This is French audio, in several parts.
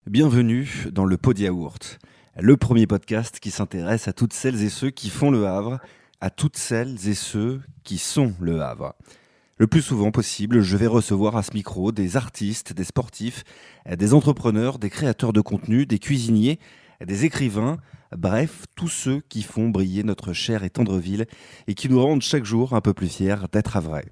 Bienvenue dans le Pot de Yaourt, le premier podcast qui s'intéresse à toutes celles et ceux qui font le Havre, à toutes celles et ceux qui sont le Havre. Le plus souvent possible, je vais recevoir à ce micro des artistes, des sportifs, des entrepreneurs, des créateurs de contenu, des cuisiniers, des écrivains, bref, tous ceux qui font briller notre chère et tendre ville et qui nous rendent chaque jour un peu plus fiers d'être havrais.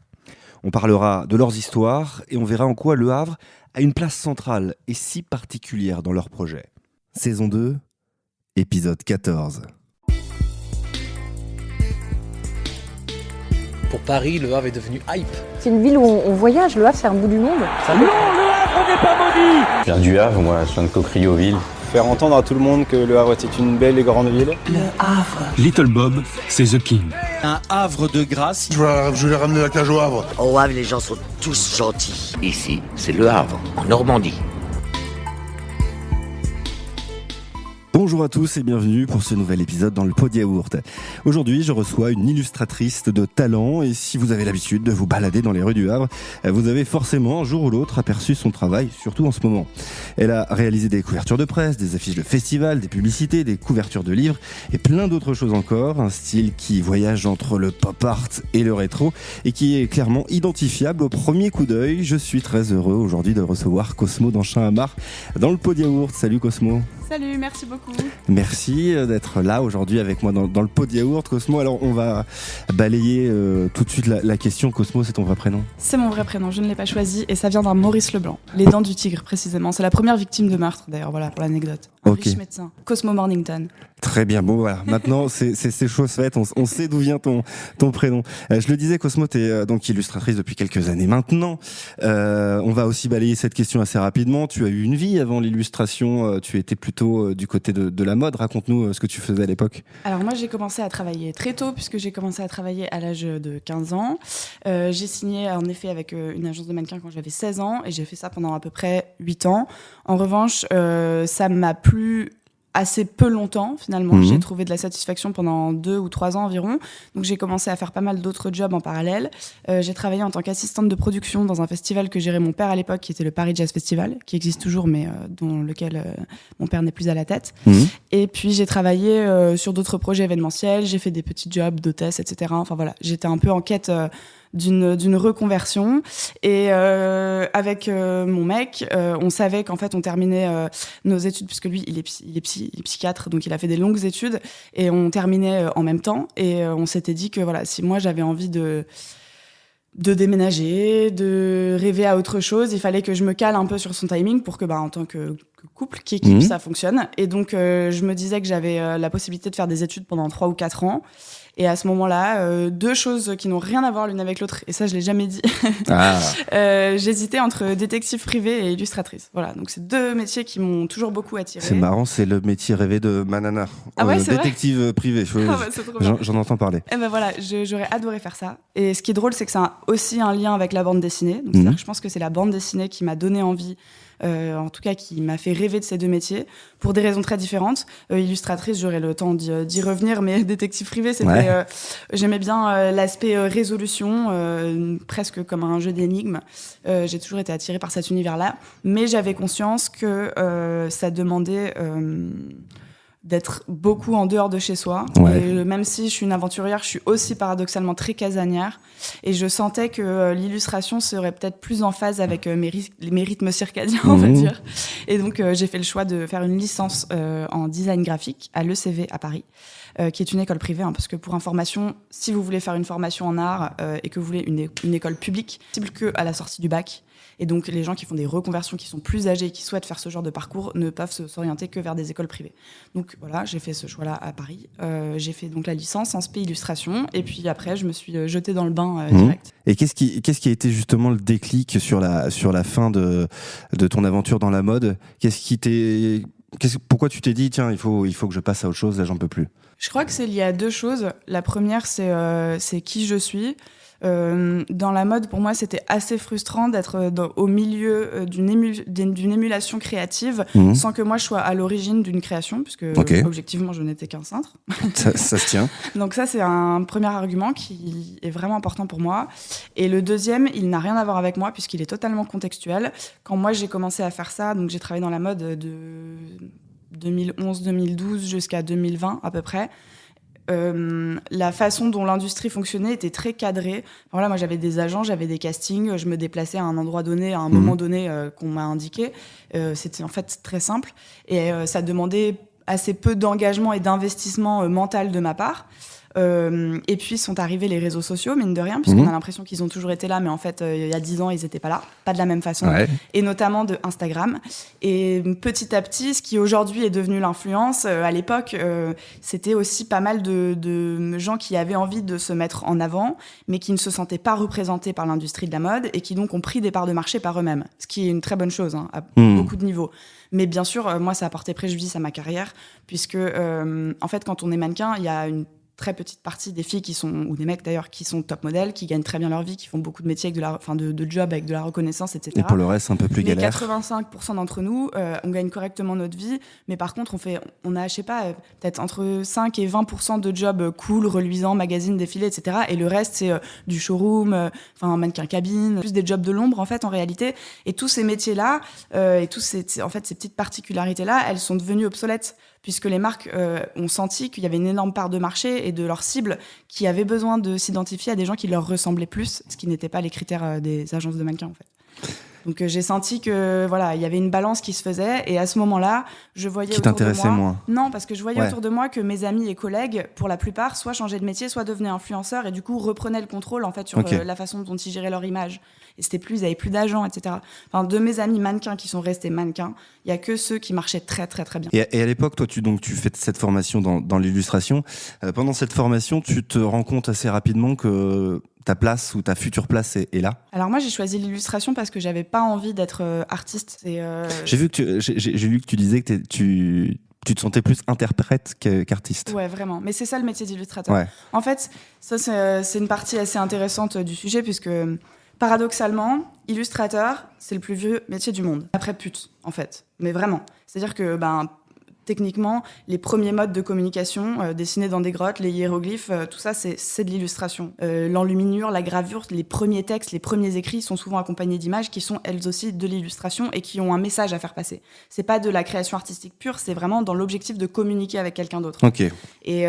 On parlera de leurs histoires et on verra en quoi le Havre a une place centrale et si particulière dans leur projet. Saison 2, épisode 14. Pour Paris, Le Havre est devenu hype. C'est une ville où on voyage, Le Havre c'est un bout du monde. Non, Le Havre n'est pas maudit. Je viens du Havre, moi, je viens de Cocrioville. Faire entendre à tout le monde que Le Havre était une belle et grande ville. Le Havre. Little Bob, c'est The King. Un Havre de grâce. Je vais ramener la cage au Havre. Au Havre, les gens sont tous gentils. Ici, c'est Le Havre, en Normandie. Bonjour à tous et bienvenue pour ce nouvel épisode dans le Pot de Yaourt. Aujourd'hui, je reçois une illustratrice de talent et si vous avez l'habitude de vous balader dans les rues du Havre, vous avez forcément un jour ou l'autre aperçu son travail, surtout en ce moment. Elle a réalisé des couvertures de presse, des affiches de festivals, des publicités, des couvertures de livres et plein d'autres choses encore. Un style qui voyage entre le pop art et le rétro et qui est clairement identifiable au premier coup d'œil. Je suis très heureux aujourd'hui de recevoir Cosmo d'Anchin-à-Marre dans le Pot de Yaourt. Salut Cosmo. Salut, merci beaucoup. Merci d'être là aujourd'hui avec moi dans le Pot de Yaourt, Cosmo. Alors on va balayer tout de suite la question. Cosmo, c'est ton vrai prénom? C'est mon vrai prénom, je ne l'ai pas choisi et ça vient d'un Maurice Leblanc, les dents du tigre précisément. C'est la première victime de meurtre d'ailleurs, voilà pour l'anecdote. Un riche médecin, Cosmo Mornington. Très bien, bon voilà, maintenant c'est chose faite, on sait d'où vient ton prénom. Je le disais, Cosmo, t'es donc illustratrice depuis quelques années maintenant. On va aussi balayer cette question assez rapidement. Tu as eu une vie avant l'illustration, tu étais plutôt du côté de la mode. Raconte-nous ce que tu faisais à l'époque. Alors moi j'ai commencé à travailler très tôt puisque j'ai commencé à travailler à l'âge de 15 ans. J'ai signé en effet avec une agence de mannequins quand j'avais 16 ans et j'ai fait ça pendant à peu près 8 ans. En revanche, ça m'a plu assez peu longtemps finalement. J'ai trouvé de la satisfaction pendant 2 ou 3 ans environ. Donc j'ai commencé à faire pas mal d'autres jobs en parallèle. J'ai travaillé en tant qu'assistante de production dans un festival que gérait mon père à l'époque, qui était le Paris Jazz Festival, qui existe toujours mais dont lequel mon père n'est plus à la tête. Et puis j'ai travaillé sur d'autres projets événementiels. J'ai fait des petits jobs d'hôtesse, etc. Enfin voilà, j'étais un peu en quête d'une reconversion et avec mon mec on savait qu'en fait on terminait nos études puisque lui il est psychiatre, donc il a fait des longues études et on terminait en même temps et on s'était dit que voilà, si moi j'avais envie de déménager, de rêver à autre chose, il fallait que je me cale un peu sur son timing pour que en tant que couple, qu'équipe, ça fonctionne. Et donc je me disais que j'avais la possibilité de faire des études pendant 3 ou 4 ans. Et à ce moment-là, 2 choses qui n'ont rien à voir l'une avec l'autre, et ça je l'ai jamais dit. J'hésitais entre détective privé et illustratrice. Voilà, donc c'est 2 métiers qui m'ont toujours beaucoup attirée. C'est marrant, c'est le métier rêvé de Manana. Ah ouais, c'est détective privé. C'est trop bien. J'en entends parler. Et ben voilà, j'aurais adoré faire ça. Et ce qui est drôle, c'est que ça a aussi un lien avec la bande dessinée. Donc c'est-à-dire que je pense que c'est la bande dessinée qui m'a donné envie. En tout cas qui m'a fait rêver de ces 2 métiers pour des raisons très différentes. Illustratrice, j'aurai le temps d'y revenir, mais détective privé, c'était j'aimais bien l'aspect résolution, presque comme un jeu d'énigmes. J'ai toujours été attirée par cet univers-là, mais j'avais conscience que ça demandait d'être beaucoup en dehors de chez soi. Et même si je suis une aventurière, je suis aussi paradoxalement très casanière. Et je sentais que l'illustration serait peut-être plus en phase avec mes rythmes circadiens, on va dire. Et donc, j'ai fait le choix de faire une licence en design graphique à l'ECV à Paris, qui est une école privée. Parce que pour information, si vous voulez faire une formation en art et que vous voulez une école publique, c'est possible qu'à la sortie du bac. Et donc, les gens qui font des reconversions, qui sont plus âgés et qui souhaitent faire ce genre de parcours ne peuvent s'orienter que vers des écoles privées. Donc voilà, j'ai fait ce choix-là à Paris. J'ai fait donc la licence en spé illustration. Et puis après, je me suis jetée dans le bain direct. Et qu'est-ce qui a été justement le déclic sur la fin de ton aventure dans la mode? Pourquoi tu t'es dit, tiens, il faut que je passe à autre chose, là, j'en peux plus? Je crois que c'est lié à 2 choses. La première, c'est qui je suis. Dans la mode, pour moi, c'était assez frustrant d'être au milieu d'une émulation créative sans que moi je sois à l'origine d'une création, puisque objectivement, je n'étais qu'un cintre. Ça se tient. Donc ça, c'est un premier argument qui est vraiment important pour moi. Et le deuxième, il n'a rien à voir avec moi, puisqu'il est totalement contextuel. Quand moi, j'ai commencé à faire ça, donc j'ai travaillé dans la mode de 2011-2012 jusqu'à 2020 à peu près. La façon dont l'industrie fonctionnait était très cadrée. Enfin, voilà, moi, j'avais des agents, j'avais des castings, je me déplaçais à un endroit donné, à un moment donné qu'on m'a indiqué. C'était en fait très simple et ça demandait assez peu d'engagement et d'investissement mental de ma part. Et puis sont arrivés les réseaux sociaux, mine de rien, puisqu'on a l'impression qu'ils ont toujours été là, mais en fait, il y a 10 ans, ils n'étaient pas là, pas de la même façon, et notamment de Instagram. Et petit à petit, ce qui aujourd'hui est devenu l'influence, à l'époque, c'était aussi pas mal de gens qui avaient envie de se mettre en avant, mais qui ne se sentaient pas représentés par l'industrie de la mode, et qui donc ont pris des parts de marché par eux-mêmes, ce qui est une très bonne chose, à beaucoup de niveaux. Mais bien sûr, moi, ça a porté préjudice à ma carrière, puisque, en fait, quand on est mannequin, il y a une très petite partie des filles ou des mecs d'ailleurs, qui sont top modèles, qui gagnent très bien leur vie, qui font beaucoup de métiers avec de jobs avec de la reconnaissance, etc. Et pour le reste, c'est un peu plus galère. 85% d'entre nous, on gagne correctement notre vie, mais par contre, on a, je sais pas, peut-être entre 5 et 20% de jobs cool, reluisants, magazines, défilés, etc. Et le reste, c'est du showroom, mannequin cabine, plus des jobs de l'ombre, en fait, en réalité. Et tous ces métiers-là, et ces petites particularités-là, elles sont devenues obsolètes, puisque les marques ont senti qu'il y avait une énorme part de marché et de leur cible qui avaient besoin de s'identifier à des gens qui leur ressemblaient plus, ce qui n'était pas les critères des agences de mannequins, en fait. Donc j'ai senti que il y avait une balance qui se faisait, et à ce moment-là, je voyais qui autour de moi... t'intéressait moins. Non, parce que je voyais autour de moi que mes amis et collègues, pour la plupart, soit changeaient de métier, soit devenaient influenceurs, et du coup reprenaient le contrôle en fait sur la façon dont ils géraient leur image. Et ils n'avaient plus d'agents, etc. Enfin, de mes amis mannequins qui sont restés mannequins, il y a que ceux qui marchaient très très très bien. Et à l'époque, toi, tu fais cette formation dans l'illustration. Pendant cette formation, tu te rends compte assez rapidement que ta place ou ta future place est là. Alors moi, j'ai choisi l'illustration parce que j'avais pas envie d'être artiste. J'ai lu que tu disais que tu te sentais plus interprète qu'artiste. Ouais, vraiment. Mais c'est ça le métier d'illustrateur. Ouais. En fait, ça c'est une partie assez intéressante du sujet, puisque paradoxalement, illustrateur, c'est le plus vieux métier du monde. Après pute, en fait. Mais vraiment. C'est-à-dire que techniquement, les premiers modes de communication dessinés dans des grottes, les hiéroglyphes, tout ça, c'est de l'illustration. L'enluminure, la gravure, les premiers textes, les premiers écrits sont souvent accompagnés d'images qui sont elles aussi de l'illustration et qui ont un message à faire passer. C'est pas de la création artistique pure, c'est vraiment dans l'objectif de communiquer avec quelqu'un d'autre. Ok. Et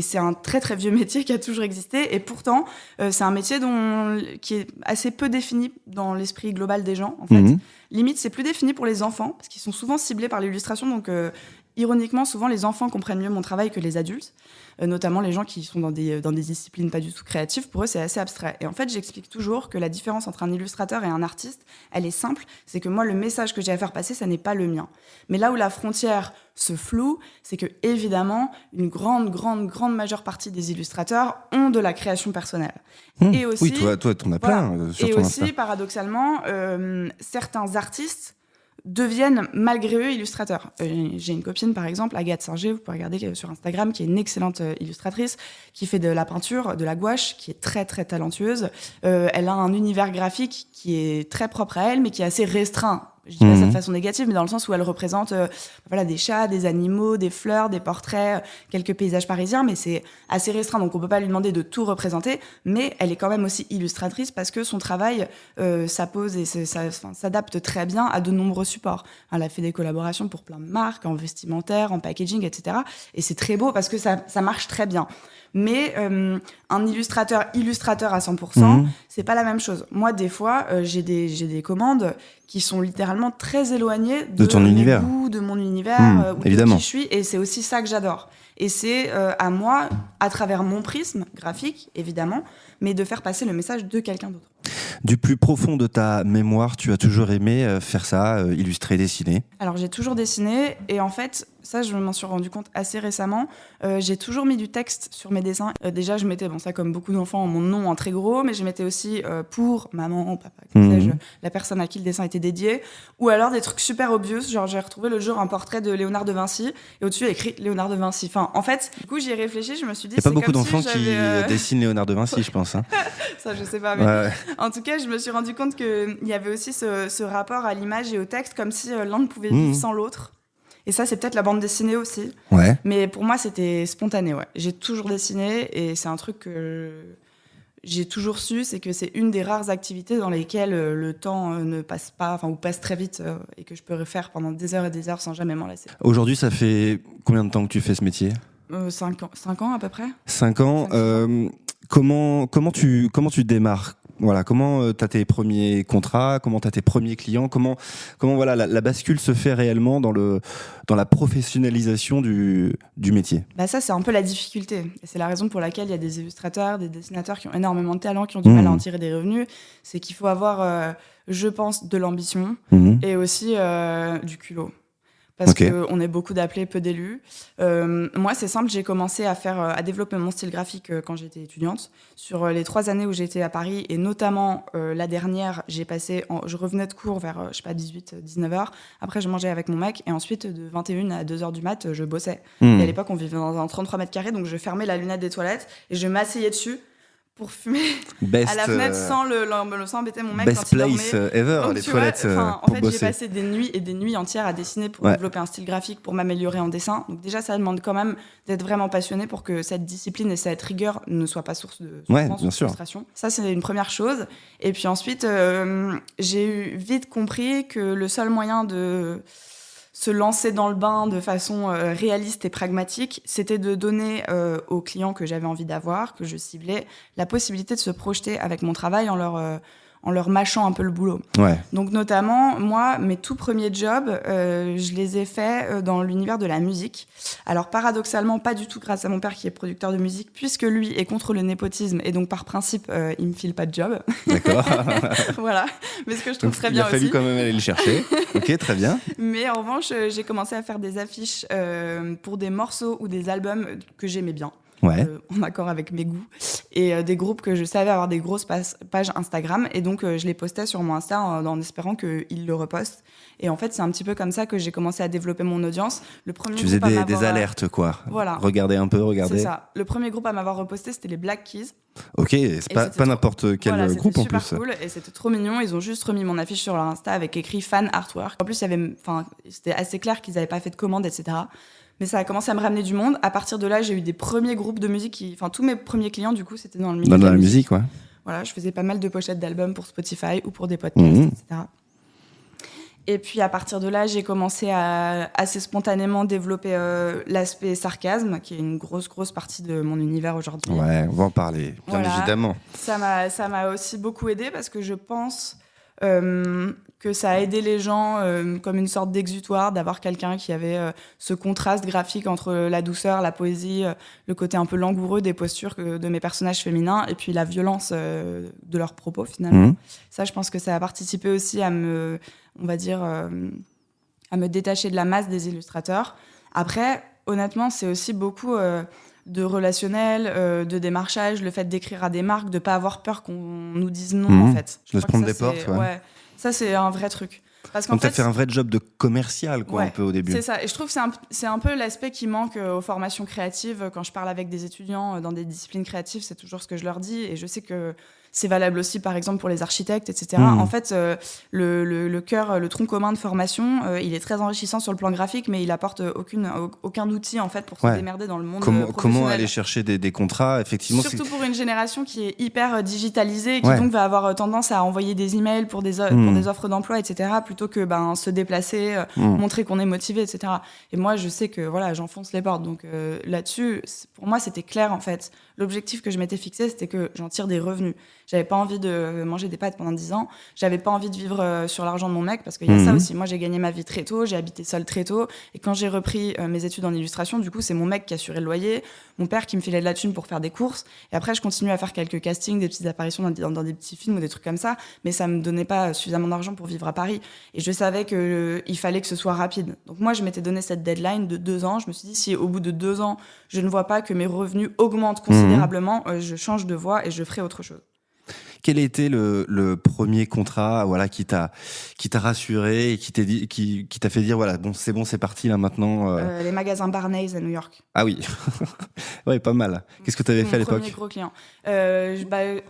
c'est un très très vieux métier qui a toujours existé, et pourtant, c'est un métier qui est assez peu défini dans l'esprit global des gens, en fait. Limite, c'est plus défini pour les enfants, parce qu'ils sont souvent ciblés par l'illustration, donc ironiquement, souvent les enfants comprennent mieux mon travail que les adultes, notamment les gens qui sont dans des disciplines pas du tout créatives. Pour eux, c'est assez abstrait. Et en fait, j'explique toujours que la différence entre un illustrateur et un artiste, elle est simple, c'est que moi, le message que j'ai à faire passer, ça n'est pas le mien. Mais là où la frontière se floue, c'est que évidemment, une grande majeure partie des illustrateurs ont de la création personnelle. Et aussi, oui, toi, t'en as plein sur et ton aussi, Insta. paradoxalement, certains artistes deviennent malgré eux illustrateurs. J'ai une copine, par exemple, Agathe Singer, vous pouvez regarder sur Instagram, qui est une excellente illustratrice, qui fait de la peinture, de la gouache, qui est très très talentueuse. Elle a un univers graphique qui est très propre à elle, mais qui est assez restreint. Je dis pas ça de façon négative, mais dans le sens où elle représente des chats, des animaux, des fleurs, des portraits, quelques paysages parisiens, mais c'est assez restreint, donc on peut pas lui demander de tout représenter, mais elle est quand même aussi illustratrice parce que son travail s'appose et s'adapte très bien à de nombreux supports. Elle a fait des collaborations pour plein de marques, en vestimentaire, en packaging, etc. Et c'est très beau parce que ça marche très bien. Mais un illustrateur à 100%, c'est pas la même chose. Moi, des fois, j'ai des commandes qui sont littéralement très éloignées de ton univers, goût, de mon univers, ou évidemment. de qui je suis, et c'est aussi ça que j'adore. Et c'est à moi, à travers mon prisme graphique, évidemment, mais de faire passer le message de quelqu'un d'autre. Du plus profond de ta mémoire, tu as toujours aimé faire ça, illustrer, dessiner? Alors j'ai toujours dessiné, et en fait, Ça, je m'en suis rendu compte assez récemment. J'ai toujours mis du texte sur mes dessins. Déjà, je mettais, ça comme beaucoup d'enfants, mon nom en très gros, mais je mettais aussi pour maman, papa, que sais-je, la personne à qui le dessin était dédié. Ou alors des trucs super obvious, genre j'ai retrouvé l'autre jour un portrait de Léonard de Vinci, et au-dessus, il y a écrit Léonard de Vinci. Enfin, en fait, du coup, j'y ai réfléchi, je me suis dit... Il n'y a pas beaucoup comme d'enfants si qui dessinent Léonard de Vinci, je pense. Hein. Ça, je sais pas, mais en tout cas, je me suis rendu compte qu'il y avait aussi ce rapport à l'image et au texte, comme si l'un ne pouvait vivre sans l'autre. Et ça, c'est peut-être la bande dessinée aussi. Ouais. Mais pour moi, c'était spontané, ouais. J'ai toujours dessiné et c'est un truc que j'ai toujours su, c'est que c'est une des rares activités dans lesquelles le temps ne passe pas, ou passe très vite et que je peux refaire pendant des heures et des heures sans jamais m'en lasser. Aujourd'hui, ça fait combien de temps que tu fais ce métier ? 5 ans à peu près. 5 ans. Comment tu démarres ? Voilà, comment tu as tes premiers contrats, comment tu as tes premiers clients, comment voilà, la bascule se fait réellement dans la professionnalisation du métier. Ça, c'est un peu la difficulté. Et c'est la raison pour laquelle il y a des illustrateurs, des dessinateurs qui ont énormément de talent, qui ont du mal à en tirer des revenus. C'est qu'il faut avoir, je pense, de l'ambition et aussi du culot. Parce qu'on est beaucoup d'appelés, peu d'élus. Moi, c'est simple, j'ai commencé à développer mon style graphique quand j'étais étudiante. Sur les 3 années où j'étais à Paris, et notamment la dernière, je revenais de cours vers, 18-19 heures. Après, je mangeais avec mon mec, et ensuite, de 21 à 2 heures du mat, je bossais. Et à l'époque, on vivait dans un 33 mètres carrés, donc je fermais la lunette des toilettes, et je m'asseyais dessus pour fumer à la fenêtre sans embêter mon mec quand il dormait. Best place ever, donc, les toilettes en pour fait, bosser. j'ai passé des nuits et des nuits entières à dessiner pour développer un style graphique, pour m'améliorer en dessin. Donc déjà, ça demande quand même d'être vraiment passionné pour que cette discipline et cette rigueur ne soient pas source de souffrance ou de frustration. Ça, c'est une première chose. Et puis ensuite, j'ai vite compris que le seul moyen de se lancer dans le bain de façon réaliste et pragmatique, c'était de donner aux clients que j'avais envie d'avoir, que je ciblais, la possibilité de se projeter avec mon travail en leur mâchant un peu le boulot. Ouais. Donc notamment, moi, mes tout premiers jobs, je les ai faits dans l'univers de la musique. Alors paradoxalement, pas du tout grâce à mon père qui est producteur de musique, puisque lui est contre le népotisme et donc par principe, il me file pas de job. D'accord. Voilà, mais ce que je trouve très bien aussi. Il a fallu quand même aller le chercher. Ok, très bien. Mais en revanche, j'ai commencé à faire des affiches pour des morceaux ou des albums que j'aimais bien. Ouais. En accord avec mes goûts, et des groupes que je savais avoir des grosses pages Instagram, et donc je les postais sur mon Insta en espérant qu'ils le repostent. Et en fait, c'est un petit peu comme ça que j'ai commencé à développer mon audience. Le premier tu faisais groupe des alertes, quoi. Voilà. Regardez un peu, regardez. C'est ça. Le premier groupe à m'avoir reposté, c'était les Black Keys. Ok, c'est pas n'importe quel groupe en plus. C'était super cool et c'était trop mignon. Ils ont juste remis mon affiche sur leur Insta avec écrit fan artwork. En plus, c'était assez clair qu'ils n'avaient pas fait de commande, etc. Mais ça a commencé à me ramener du monde. À partir de là, j'ai eu des premiers groupes de musique tous mes premiers clients, du coup, c'était dans le milieu de la musique, ouais. Voilà, je faisais pas mal de pochettes d'albums pour Spotify ou pour des podcasts, etc. Et puis, à partir de là, j'ai commencé à assez spontanément développer l'aspect sarcasme, qui est une grosse partie de mon univers aujourd'hui. Ouais, on va en parler, bien évidemment. Ça m'a aussi beaucoup aidé parce que je pense que ça a aidé les gens comme une sorte d'exutoire, d'avoir quelqu'un qui avait ce contraste graphique entre la douceur, la poésie, le côté un peu langoureux des postures de mes personnages féminins, et puis la violence de leurs propos, finalement. Ça, je pense que ça a participé aussi à me détacher de la masse des illustrateurs. Après, honnêtement, c'est aussi beaucoup de relationnel, de démarchage, le fait d'écrire à des marques, de pas avoir peur qu'on nous dise non, en fait. De se prendre des portes, ouais. Ça, c'est un vrai truc. Parce qu'en donc, t'as fait un vrai job de commercial, quoi, un peu au début. C'est ça. Et je trouve que c'est un peu l'aspect qui manque aux formations créatives. Quand je parle avec des étudiants dans des disciplines créatives, c'est toujours ce que je leur dis. Et je sais que c'est valable aussi, par exemple, pour les architectes, etc. En fait, le cœur, le tronc commun de formation, il est très enrichissant sur le plan graphique, mais il apporte aucun outil, en fait, pour se démerder dans le monde professionnel. Comment aller chercher des contrats, effectivement. Surtout pour une génération qui est hyper digitalisée, et qui donc va avoir tendance à envoyer des emails pour des offres d'emploi, etc., plutôt que se déplacer, montrer qu'on est motivé, etc. Et moi, je sais que j'enfonce les portes. Donc là-dessus, pour moi, c'était clair, en fait. L'objectif que je m'étais fixé, c'était que j'en tire des revenus. J'avais pas envie de manger des pâtes pendant 10 ans. J'avais pas envie de vivre sur l'argent de mon mec parce qu'il y a ça aussi. Moi, j'ai gagné ma vie très tôt. J'ai habité seule très tôt. Et quand j'ai repris mes études en illustration, du coup, c'est mon mec qui assurait le loyer, mon père qui me filait de la thune pour faire des courses. Et après, je continuais à faire quelques castings, des petites apparitions dans des petits films ou des trucs comme ça. Mais ça me donnait pas suffisamment d'argent pour vivre à Paris. Et je savais qu'il fallait que ce soit rapide. Donc moi, je m'étais donné cette deadline de 2 ans. Je me suis dit, si au bout de 2 ans, je ne vois pas que mes revenus augmentent considérablement, je change de voie et je ferai autre chose. Quel était le premier contrat, voilà, qui t'a rassuré et qui t'a fait dire, voilà, bon, c'est parti là maintenant. Les magasins Barney's à New York. Ah oui, ouais, pas mal. Qu'est-ce que tu avais fait à l'époque? Mon premier gros client.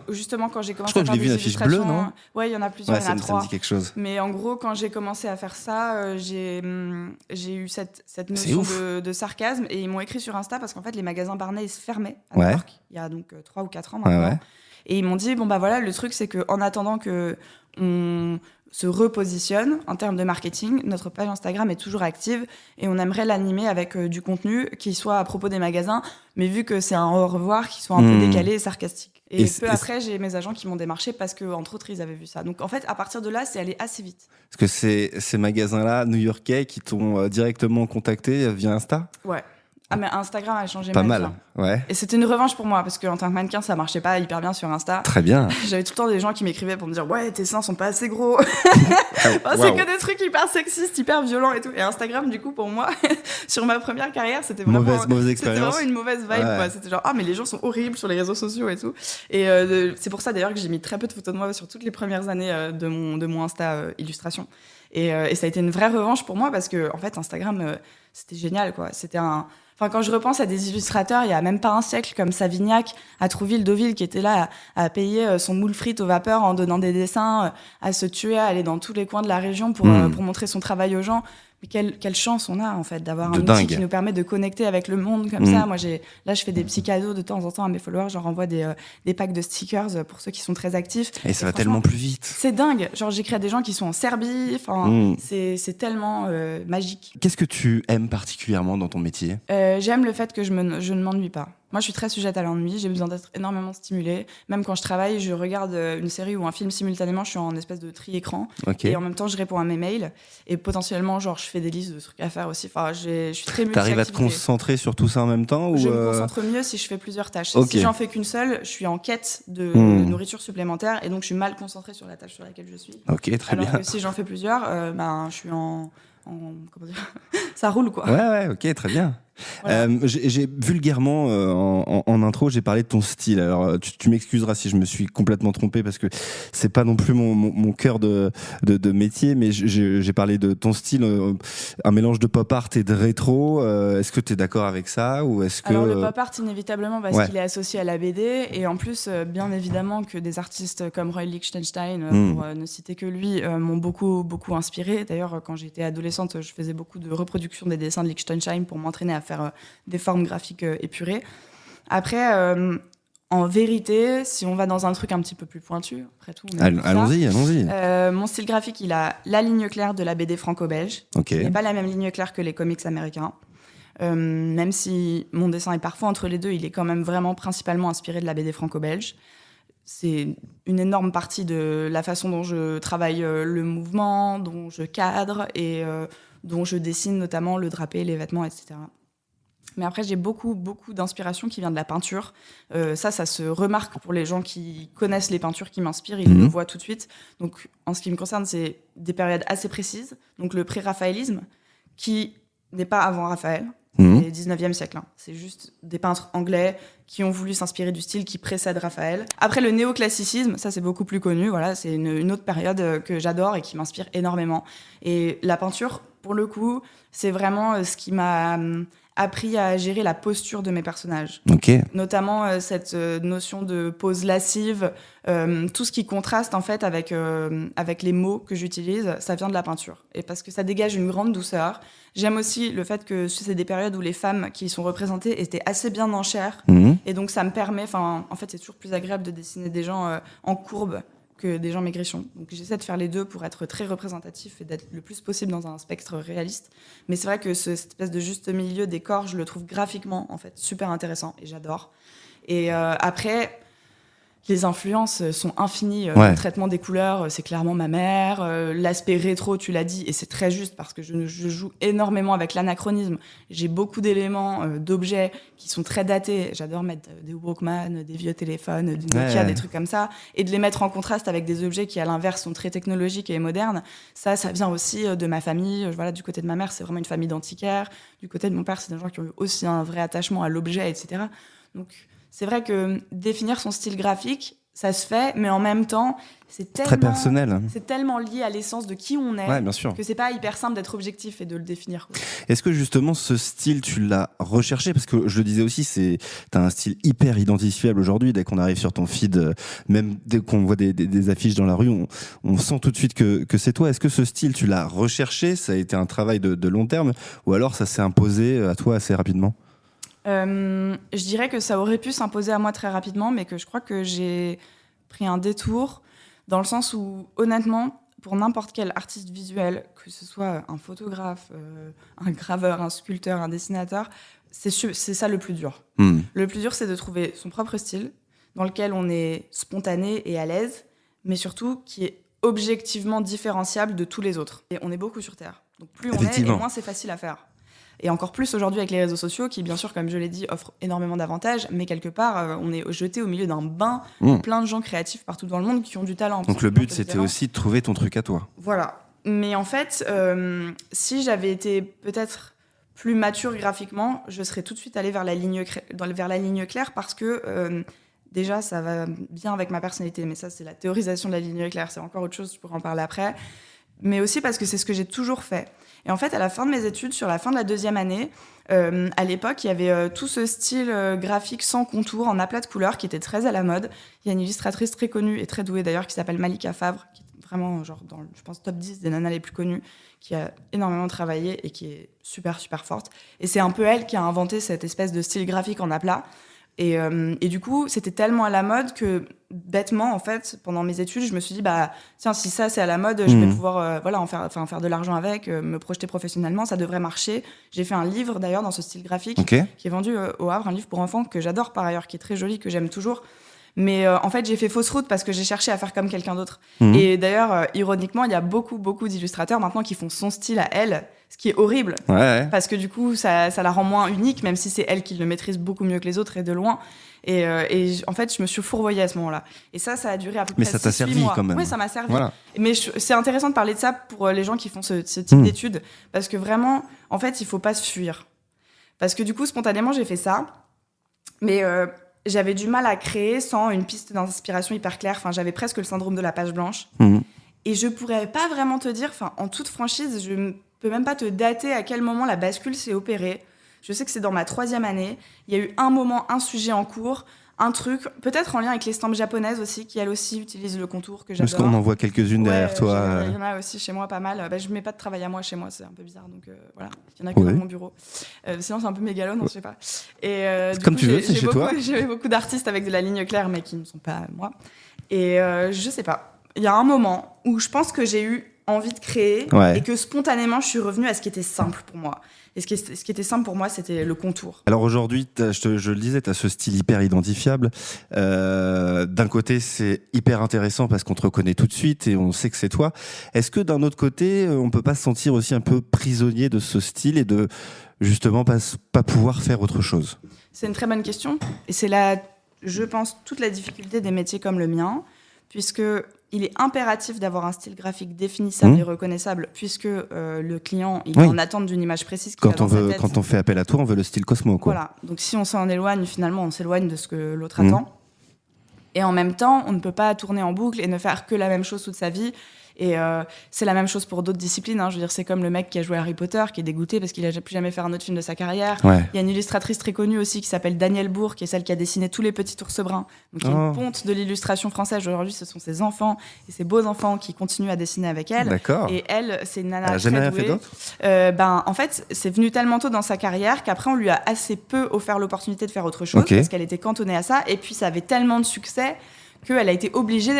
Justement, quand j'ai commencé à faire faire des illustrations... Je crois que je l'ai vu, une affiche bleue, non? Ouais, il y en a plusieurs, il y en a 3. Ça me dit quelque chose. Mais en gros, quand j'ai commencé à faire ça, j'ai eu cette notion de sarcasme et ils m'ont écrit sur Insta parce qu'en fait, les magasins Barney's fermaient à New York il y a donc 3 ou 4 ans maintenant. Ouais. Et ils m'ont dit, bon bah voilà, le truc c'est qu'en attendant que on se repositionne en termes de marketing, notre page Instagram est toujours active et on aimerait l'animer avec du contenu qui soit à propos des magasins, mais vu que c'est un au revoir, qui soit un peu décalé et sarcastique. Et peu après, j'ai mes agents qui m'ont démarché parce que, entre autres, ils avaient vu ça. Donc en fait, à partir de là, c'est allé assez vite. Parce que c'est ces magasins-là, new-yorkais, qui t'ont directement contacté via Insta? Ouais. Ah, mais Instagram a changé ma vie. Pas mal, ouais. Et c'était une revanche pour moi, parce qu'en tant que mannequin, ça marchait pas hyper bien sur Insta. Très bien. J'avais tout le temps des gens qui m'écrivaient pour me dire « Ouais, tes seins sont pas assez gros. » C'est que des trucs hyper sexistes, hyper violents et tout. Et Instagram, du coup, pour moi, sur ma première carrière, c'était vraiment... Mauvaise expérience. C'était vraiment une mauvaise vibe, quoi. C'était genre « Ah, mais les gens sont horribles sur les réseaux sociaux et tout. » Et c'est pour ça, d'ailleurs, que j'ai mis très peu de photos de moi sur toutes les premières années de mon Insta illustration. Et ça a été une vraie revanche pour moi, parce que, en fait, Instagram, c'était génial, quoi. C'était un... Enfin, quand je repense à des illustrateurs, il y a même pas un siècle, comme Savignac à Trouville-Deauville, qui était là à payer son moule frite au vapeur en donnant des dessins, à se tuer, à aller dans tous les coins de la région pour montrer son travail aux gens. Mais quelle chance on a, en fait, d'avoir un outil qui nous permet de connecter avec le monde comme ça. Moi, là, je fais des petits cadeaux de temps en temps à mes followers. Je leur envoie des packs de stickers pour ceux qui sont très actifs. Et ça va tellement plus vite. C'est dingue. Genre, j'écris à des gens qui sont en Serbie. Enfin, c'est tellement magique. Qu'est-ce que tu aimes particulièrement dans ton métier? J'aime le fait que je ne m'ennuie pas. Moi, je suis très sujette à l'ennui. J'ai besoin d'être énormément stimulée. Même quand je travaille, je regarde une série ou un film simultanément. Je suis en espèce de tri-écran. Okay. Et en même temps, je réponds à mes mails. Et potentiellement, genre, je fais des listes de trucs à faire aussi. Enfin, je suis très multi-activité. T'arrives à te concentrer sur tout ça en même temps? Je me concentre mieux si je fais plusieurs tâches. Si j'en fais qu'une seule, je suis en quête de nourriture supplémentaire. Et donc, je suis mal concentrée sur la tâche sur laquelle je suis. Ok, très bien. Alors que si j'en fais plusieurs, je suis comment dire, ça roule, quoi. Ouais, ok, très bien. Voilà. J'ai vulgairement en intro, j'ai parlé de ton style. Alors tu m'excuseras si je me suis complètement trompé parce que c'est pas non plus mon cœur de métier, mais j'ai parlé de ton style, un mélange de pop art et de rétro. Est-ce que tu es d'accord avec ça ou est-ce que... Alors le pop art inévitablement parce qu'il est associé à la BD et en plus bien évidemment que des artistes comme Roy Lichtenstein, pour ne citer que lui, m'ont beaucoup inspiré. D'ailleurs quand j'étais adolescente, je faisais beaucoup de reproductions des dessins de Lichtenstein pour m'entraîner à faire des formes graphiques épurées. Après, en vérité, si on va dans un truc un petit peu plus pointu, après tout... Allons-y. Mon style graphique, il a la ligne claire de la BD franco-belge. Okay. Il n'est pas la même ligne claire que les comics américains. Même si mon dessin est parfois entre les deux, il est quand même vraiment principalement inspiré de la BD franco-belge. C'est une énorme partie de la façon dont je travaille le mouvement, dont je cadre et dont je dessine notamment le drapé, les vêtements, etc. Mais après, j'ai beaucoup d'inspiration qui vient de la peinture. Ça se remarque pour les gens qui connaissent les peintures qui m'inspirent. Ils le voient tout de suite. Donc, en ce qui me concerne, c'est des périodes assez précises. Donc, le pré-raphaélisme, qui n'est pas avant Raphaël, c'est le 19e siècle. C'est juste des peintres anglais qui ont voulu s'inspirer du style qui précède Raphaël. Après, le néoclassicisme, ça, c'est beaucoup plus connu. Voilà, c'est une autre période que j'adore et qui m'inspire énormément. Et la peinture, pour le coup, c'est vraiment ce qui m'a appris à gérer la posture de mes personnages. Okay. Notamment cette notion de pose lascive, tout ce qui contraste en fait avec les mots que j'utilise, ça vient de la peinture. Et parce que ça dégage une grande douceur. J'aime aussi le fait que c'est des périodes où les femmes qui sont représentées étaient assez bien en chair. Et donc ça me permet, en fait c'est toujours plus agréable de dessiner des gens en courbe que des gens maigrichons. Donc j'essaie de faire les deux pour être très représentatif et d'être le plus possible dans un spectre réaliste. Mais c'est vrai que cette espèce de juste milieu des corps, je le trouve graphiquement en fait super intéressant et j'adore. Et après, les influences sont infinies. Le traitement des couleurs, c'est clairement ma mère. L'aspect rétro, tu l'as dit, et c'est très juste parce que je joue énormément avec l'anachronisme. J'ai beaucoup d'éléments, d'objets qui sont très datés. J'adore mettre des Walkman, des vieux téléphones, des Nokia, des trucs comme ça, et de les mettre en contraste avec des objets qui, à l'inverse, sont très technologiques et modernes. Ça vient aussi de ma famille. Voilà, du côté de ma mère, c'est vraiment une famille d'antiquaires. Du côté de mon père, c'est des gens qui ont eu aussi un vrai attachement à l'objet, etc. Donc, c'est vrai que définir son style graphique, ça se fait, mais en même temps, c'est tellement, très personnel. C'est tellement lié à l'essence de qui on est bien sûr. que c'est pas hyper simple d'être objectif et de le définir. Quoi. Est-ce que justement ce style, tu l'as recherché ? Parce que je le disais aussi, t'as un style hyper identifiable aujourd'hui. Dès qu'on arrive sur ton feed, même dès qu'on voit des affiches dans la rue, on sent tout de suite que c'est toi. Est-ce que ce style, tu l'as recherché ? Ça a été un travail de long terme, ou alors ça s'est imposé à toi assez rapidement ? Je dirais que ça aurait pu s'imposer à moi très rapidement, mais que je crois que j'ai pris un détour dans le sens où, honnêtement, pour n'importe quel artiste visuel, que ce soit un photographe, un graveur, un sculpteur, un dessinateur, c'est ça le plus dur. Le plus dur, c'est de trouver son propre style, dans lequel on est spontané et à l'aise, mais surtout qui est objectivement différenciable de tous les autres. Et on est beaucoup sur Terre. Donc plus on est, et moins c'est facile à faire. Et encore plus aujourd'hui avec les réseaux sociaux qui, bien sûr, comme je l'ai dit, offrent énormément d'avantages, mais quelque part, on est jeté au milieu d'un bain de plein de gens créatifs partout dans le monde qui ont du talent. Donc le but, c'était aussi de trouver ton truc à toi. Voilà. Mais en fait, si j'avais été peut-être plus mature graphiquement, je serais tout de suite allée vers la ligne claire parce que déjà, ça va bien avec ma personnalité. Mais ça, c'est la théorisation de la ligne claire. C'est encore autre chose, je pourrais en parler après. Mais aussi parce que c'est ce que j'ai toujours fait. Et en fait, à la fin de mes études, sur la fin de la 2e année, à l'époque, il y avait tout ce style graphique sans contour, en aplat de couleurs, qui était très à la mode. Il y a une illustratrice très connue et très douée d'ailleurs, qui s'appelle Malika Favre, qui est vraiment genre dans, je pense, top 10 des nanas les plus connues, qui a énormément travaillé et qui est super, super forte. Et c'est un peu elle qui a inventé cette espèce de style graphique en aplat. Et du coup, c'était tellement à la mode que, bêtement, en fait, pendant mes études, je me suis dit, bah, tiens, si ça, c'est à la mode, je vais pouvoir faire de l'argent avec, me projeter professionnellement, ça devrait marcher. J'ai fait un livre, d'ailleurs, dans ce style graphique, qui est vendu au Havre, un livre pour enfants que j'adore, par ailleurs, qui est très joli, que j'aime toujours. Mais en fait, j'ai fait fausse route parce que j'ai cherché à faire comme quelqu'un d'autre. Et d'ailleurs, ironiquement, il y a beaucoup, beaucoup d'illustrateurs maintenant qui font son style à elle, ce qui est horrible. Parce que du coup, ça la rend moins unique, même si c'est elle qui le maîtrise beaucoup mieux que les autres et de loin. Et en fait, je me suis fourvoyée à ce moment-là. Et ça a duré à peu près 6-8 mois. Mais ça t'a servi quand même. Oui, ça m'a servi. Voilà. Mais c'est intéressant de parler de ça pour les gens qui font ce type d'études. Parce que vraiment, en fait, il faut pas se fuir. Parce que du coup, spontanément, j'ai fait ça. Mais j'avais du mal à créer sans une piste d'inspiration hyper claire. Enfin, j'avais presque le syndrome de la page blanche. Et je pourrais pas vraiment te dire, en toute franchise, je ne peux même pas te dater à quel moment la bascule s'est opérée. Je sais que c'est dans ma 3e année. Il y a eu un moment, un sujet en cours, un truc, peut-être en lien avec l'estampes japonaises aussi, qui elles aussi utilisent le contour que j'adore. Parce qu'on en voit quelques-unes derrière toi. Il y en a aussi chez moi pas mal. Je mets pas de travail à moi chez moi, c'est un peu bizarre, donc voilà. Il y en a que dans mon bureau. Sinon c'est un peu mégalo, non, je sais pas. Et comme tu veux, c'est chez toi. J'ai beaucoup d'artistes avec de la ligne claire, mais qui ne sont pas moi. Et je sais pas. Il y a un moment où je pense que j'ai eu envie de créer et que spontanément je suis revenue à ce qui était simple pour moi. Et ce qui était simple pour moi, c'était le contour. Alors aujourd'hui, je le disais, tu as ce style hyper identifiable. D'un côté, c'est hyper intéressant parce qu'on te reconnaît tout de suite et on sait que c'est toi. Est-ce que d'un autre côté, on peut pas se sentir aussi un peu prisonnier de ce style et de justement pas pouvoir faire autre chose ? C'est une très bonne question. Et c'est là, je pense, toute la difficulté des métiers comme le mien, puisque il est impératif d'avoir un style graphique définissable et reconnaissable, puisque le client il est en attente d'une image précise. Quand on fait appel à toi, on veut le style Cosmo, quoi. Voilà. Donc si on s'en éloigne, finalement, on s'éloigne de ce que l'autre attend. Et en même temps, on ne peut pas tourner en boucle et ne faire que la même chose toute sa vie. Et c'est la même chose pour d'autres disciplines. Je veux dire, c'est comme le mec qui a joué Harry Potter, qui est dégoûté parce qu'il n'a plus jamais fait un autre film de sa carrière. Il y a une illustratrice très connue aussi qui s'appelle Danielle Bourg, qui est celle qui a dessiné tous les petits ours bruns. Donc, il y a une ponte de l'illustration française. Aujourd'hui, ce sont ses enfants et ses beaux enfants qui continuent à dessiner avec elle. D'accord. Et elle, c'est une nana elle a très jamais douée. Fait d'autres En fait, c'est venu tellement tôt dans sa carrière qu'après, on lui a assez peu offert l'opportunité de faire autre chose parce qu'elle était cantonnée à ça. Et puis, ça avait tellement de succès qu'elle a été obligée,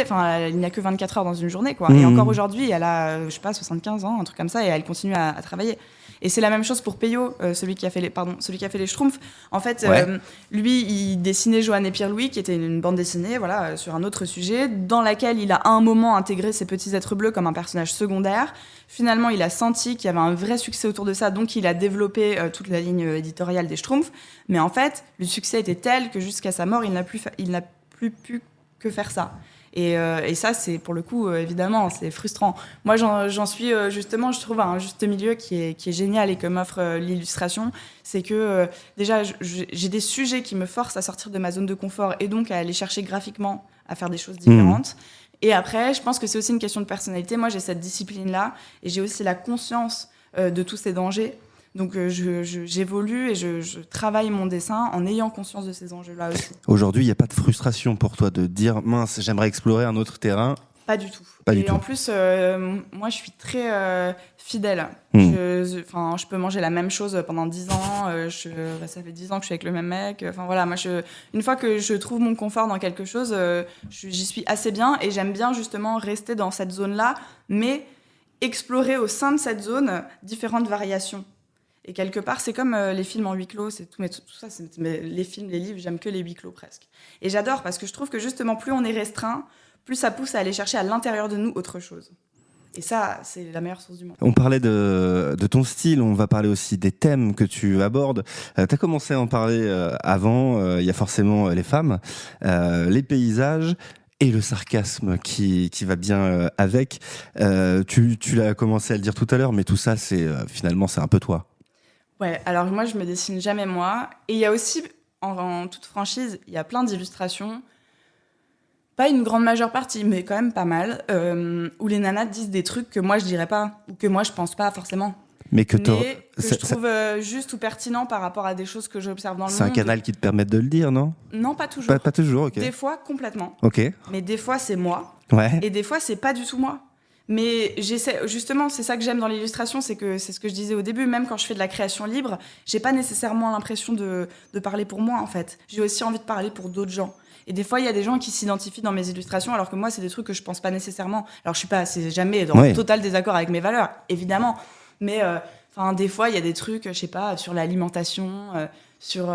il n'y a que 24 heures dans une journée, quoi. Et encore aujourd'hui, elle a, 75 ans, un truc comme ça, et elle continue à travailler. Et c'est la même chose pour Peyo, celui qui a fait les Schtroumpfs. En fait, Ouais. lui, il dessinait Johan et Pierre-Louis, qui était une bande dessinée, voilà, sur un autre sujet, dans laquelle il a à un moment intégré ces petits êtres bleus comme un personnage secondaire. Finalement, il a senti qu'il y avait un vrai succès autour de ça, donc il a développé toute la ligne éditoriale des Schtroumpfs. Mais en fait, le succès était tel que jusqu'à sa mort, il n'a plus pu que faire ça. Et ça, c'est pour le coup, évidemment, c'est frustrant. Moi, j'en suis justement, je trouve, à un juste milieu qui est génial et que m'offre l'illustration. C'est que déjà, j'ai des sujets qui me forcent à sortir de ma zone de confort et donc à aller chercher graphiquement à faire des choses différentes. Et après, je pense que c'est aussi une question de personnalité. Moi, j'ai cette discipline-là et j'ai aussi la conscience de tous ces dangers. Donc j'évolue et je travaille mon dessin en ayant conscience de ces enjeux-là aussi. Aujourd'hui, il n'y a pas de frustration pour toi de dire mince, j'aimerais explorer un autre terrain. Pas du tout. Pas du et tout. en plus, moi, je suis très fidèle. Je peux manger la même chose pendant 10 ans. Ça fait 10 ans que je suis avec le même mec. Enfin voilà, moi, une fois que je trouve mon confort dans quelque chose, j'y suis assez bien et j'aime bien justement rester dans cette zone-là, mais explorer au sein de cette zone différentes variations. Et quelque part, c'est comme les films en huis clos, c'est tout ça. Mais les films, les livres, j'aime que les huis clos presque. Et j'adore parce que je trouve que justement, plus on est restreint, plus ça pousse à aller chercher à l'intérieur de nous autre chose. Et ça, c'est la meilleure source du monde. On parlait de ton style, on va parler aussi des thèmes que tu abordes. Tu as commencé à en parler avant, il y a forcément les femmes, les paysages et le sarcasme qui va bien avec. Tu l'as commencé à le dire tout à l'heure, mais tout ça, finalement, c'est un peu toi. Ouais, alors moi, je me dessine jamais moi. Et il y a aussi, en toute franchise, il y a plein d'illustrations, pas une grande majeure partie, mais quand même pas mal, où les nanas disent des trucs que moi, je dirais pas, ou que moi, je pense pas forcément. Mais que je trouve juste ou pertinent par rapport à des choses que j'observe dans le monde. C'est un canal qui te permet de le dire, non ? Non, pas toujours. Pas toujours, ok. Des fois, complètement. Ok. Mais des fois, c'est moi. Ouais. Et des fois, c'est pas du tout moi. Mais j'essaie, justement, c'est ça que j'aime dans l'illustration, c'est ce que je disais au début, même quand je fais de la création libre, j'ai pas nécessairement l'impression de parler pour moi, en fait. J'ai aussi envie de parler pour d'autres gens. Et des fois, il y a des gens qui s'identifient dans mes illustrations, alors que moi, c'est des trucs que je pense pas nécessairement. Alors, c'est jamais dans le total désaccord avec mes valeurs, évidemment. Mais, des fois, il y a des trucs, je sais pas, sur l'alimentation, sur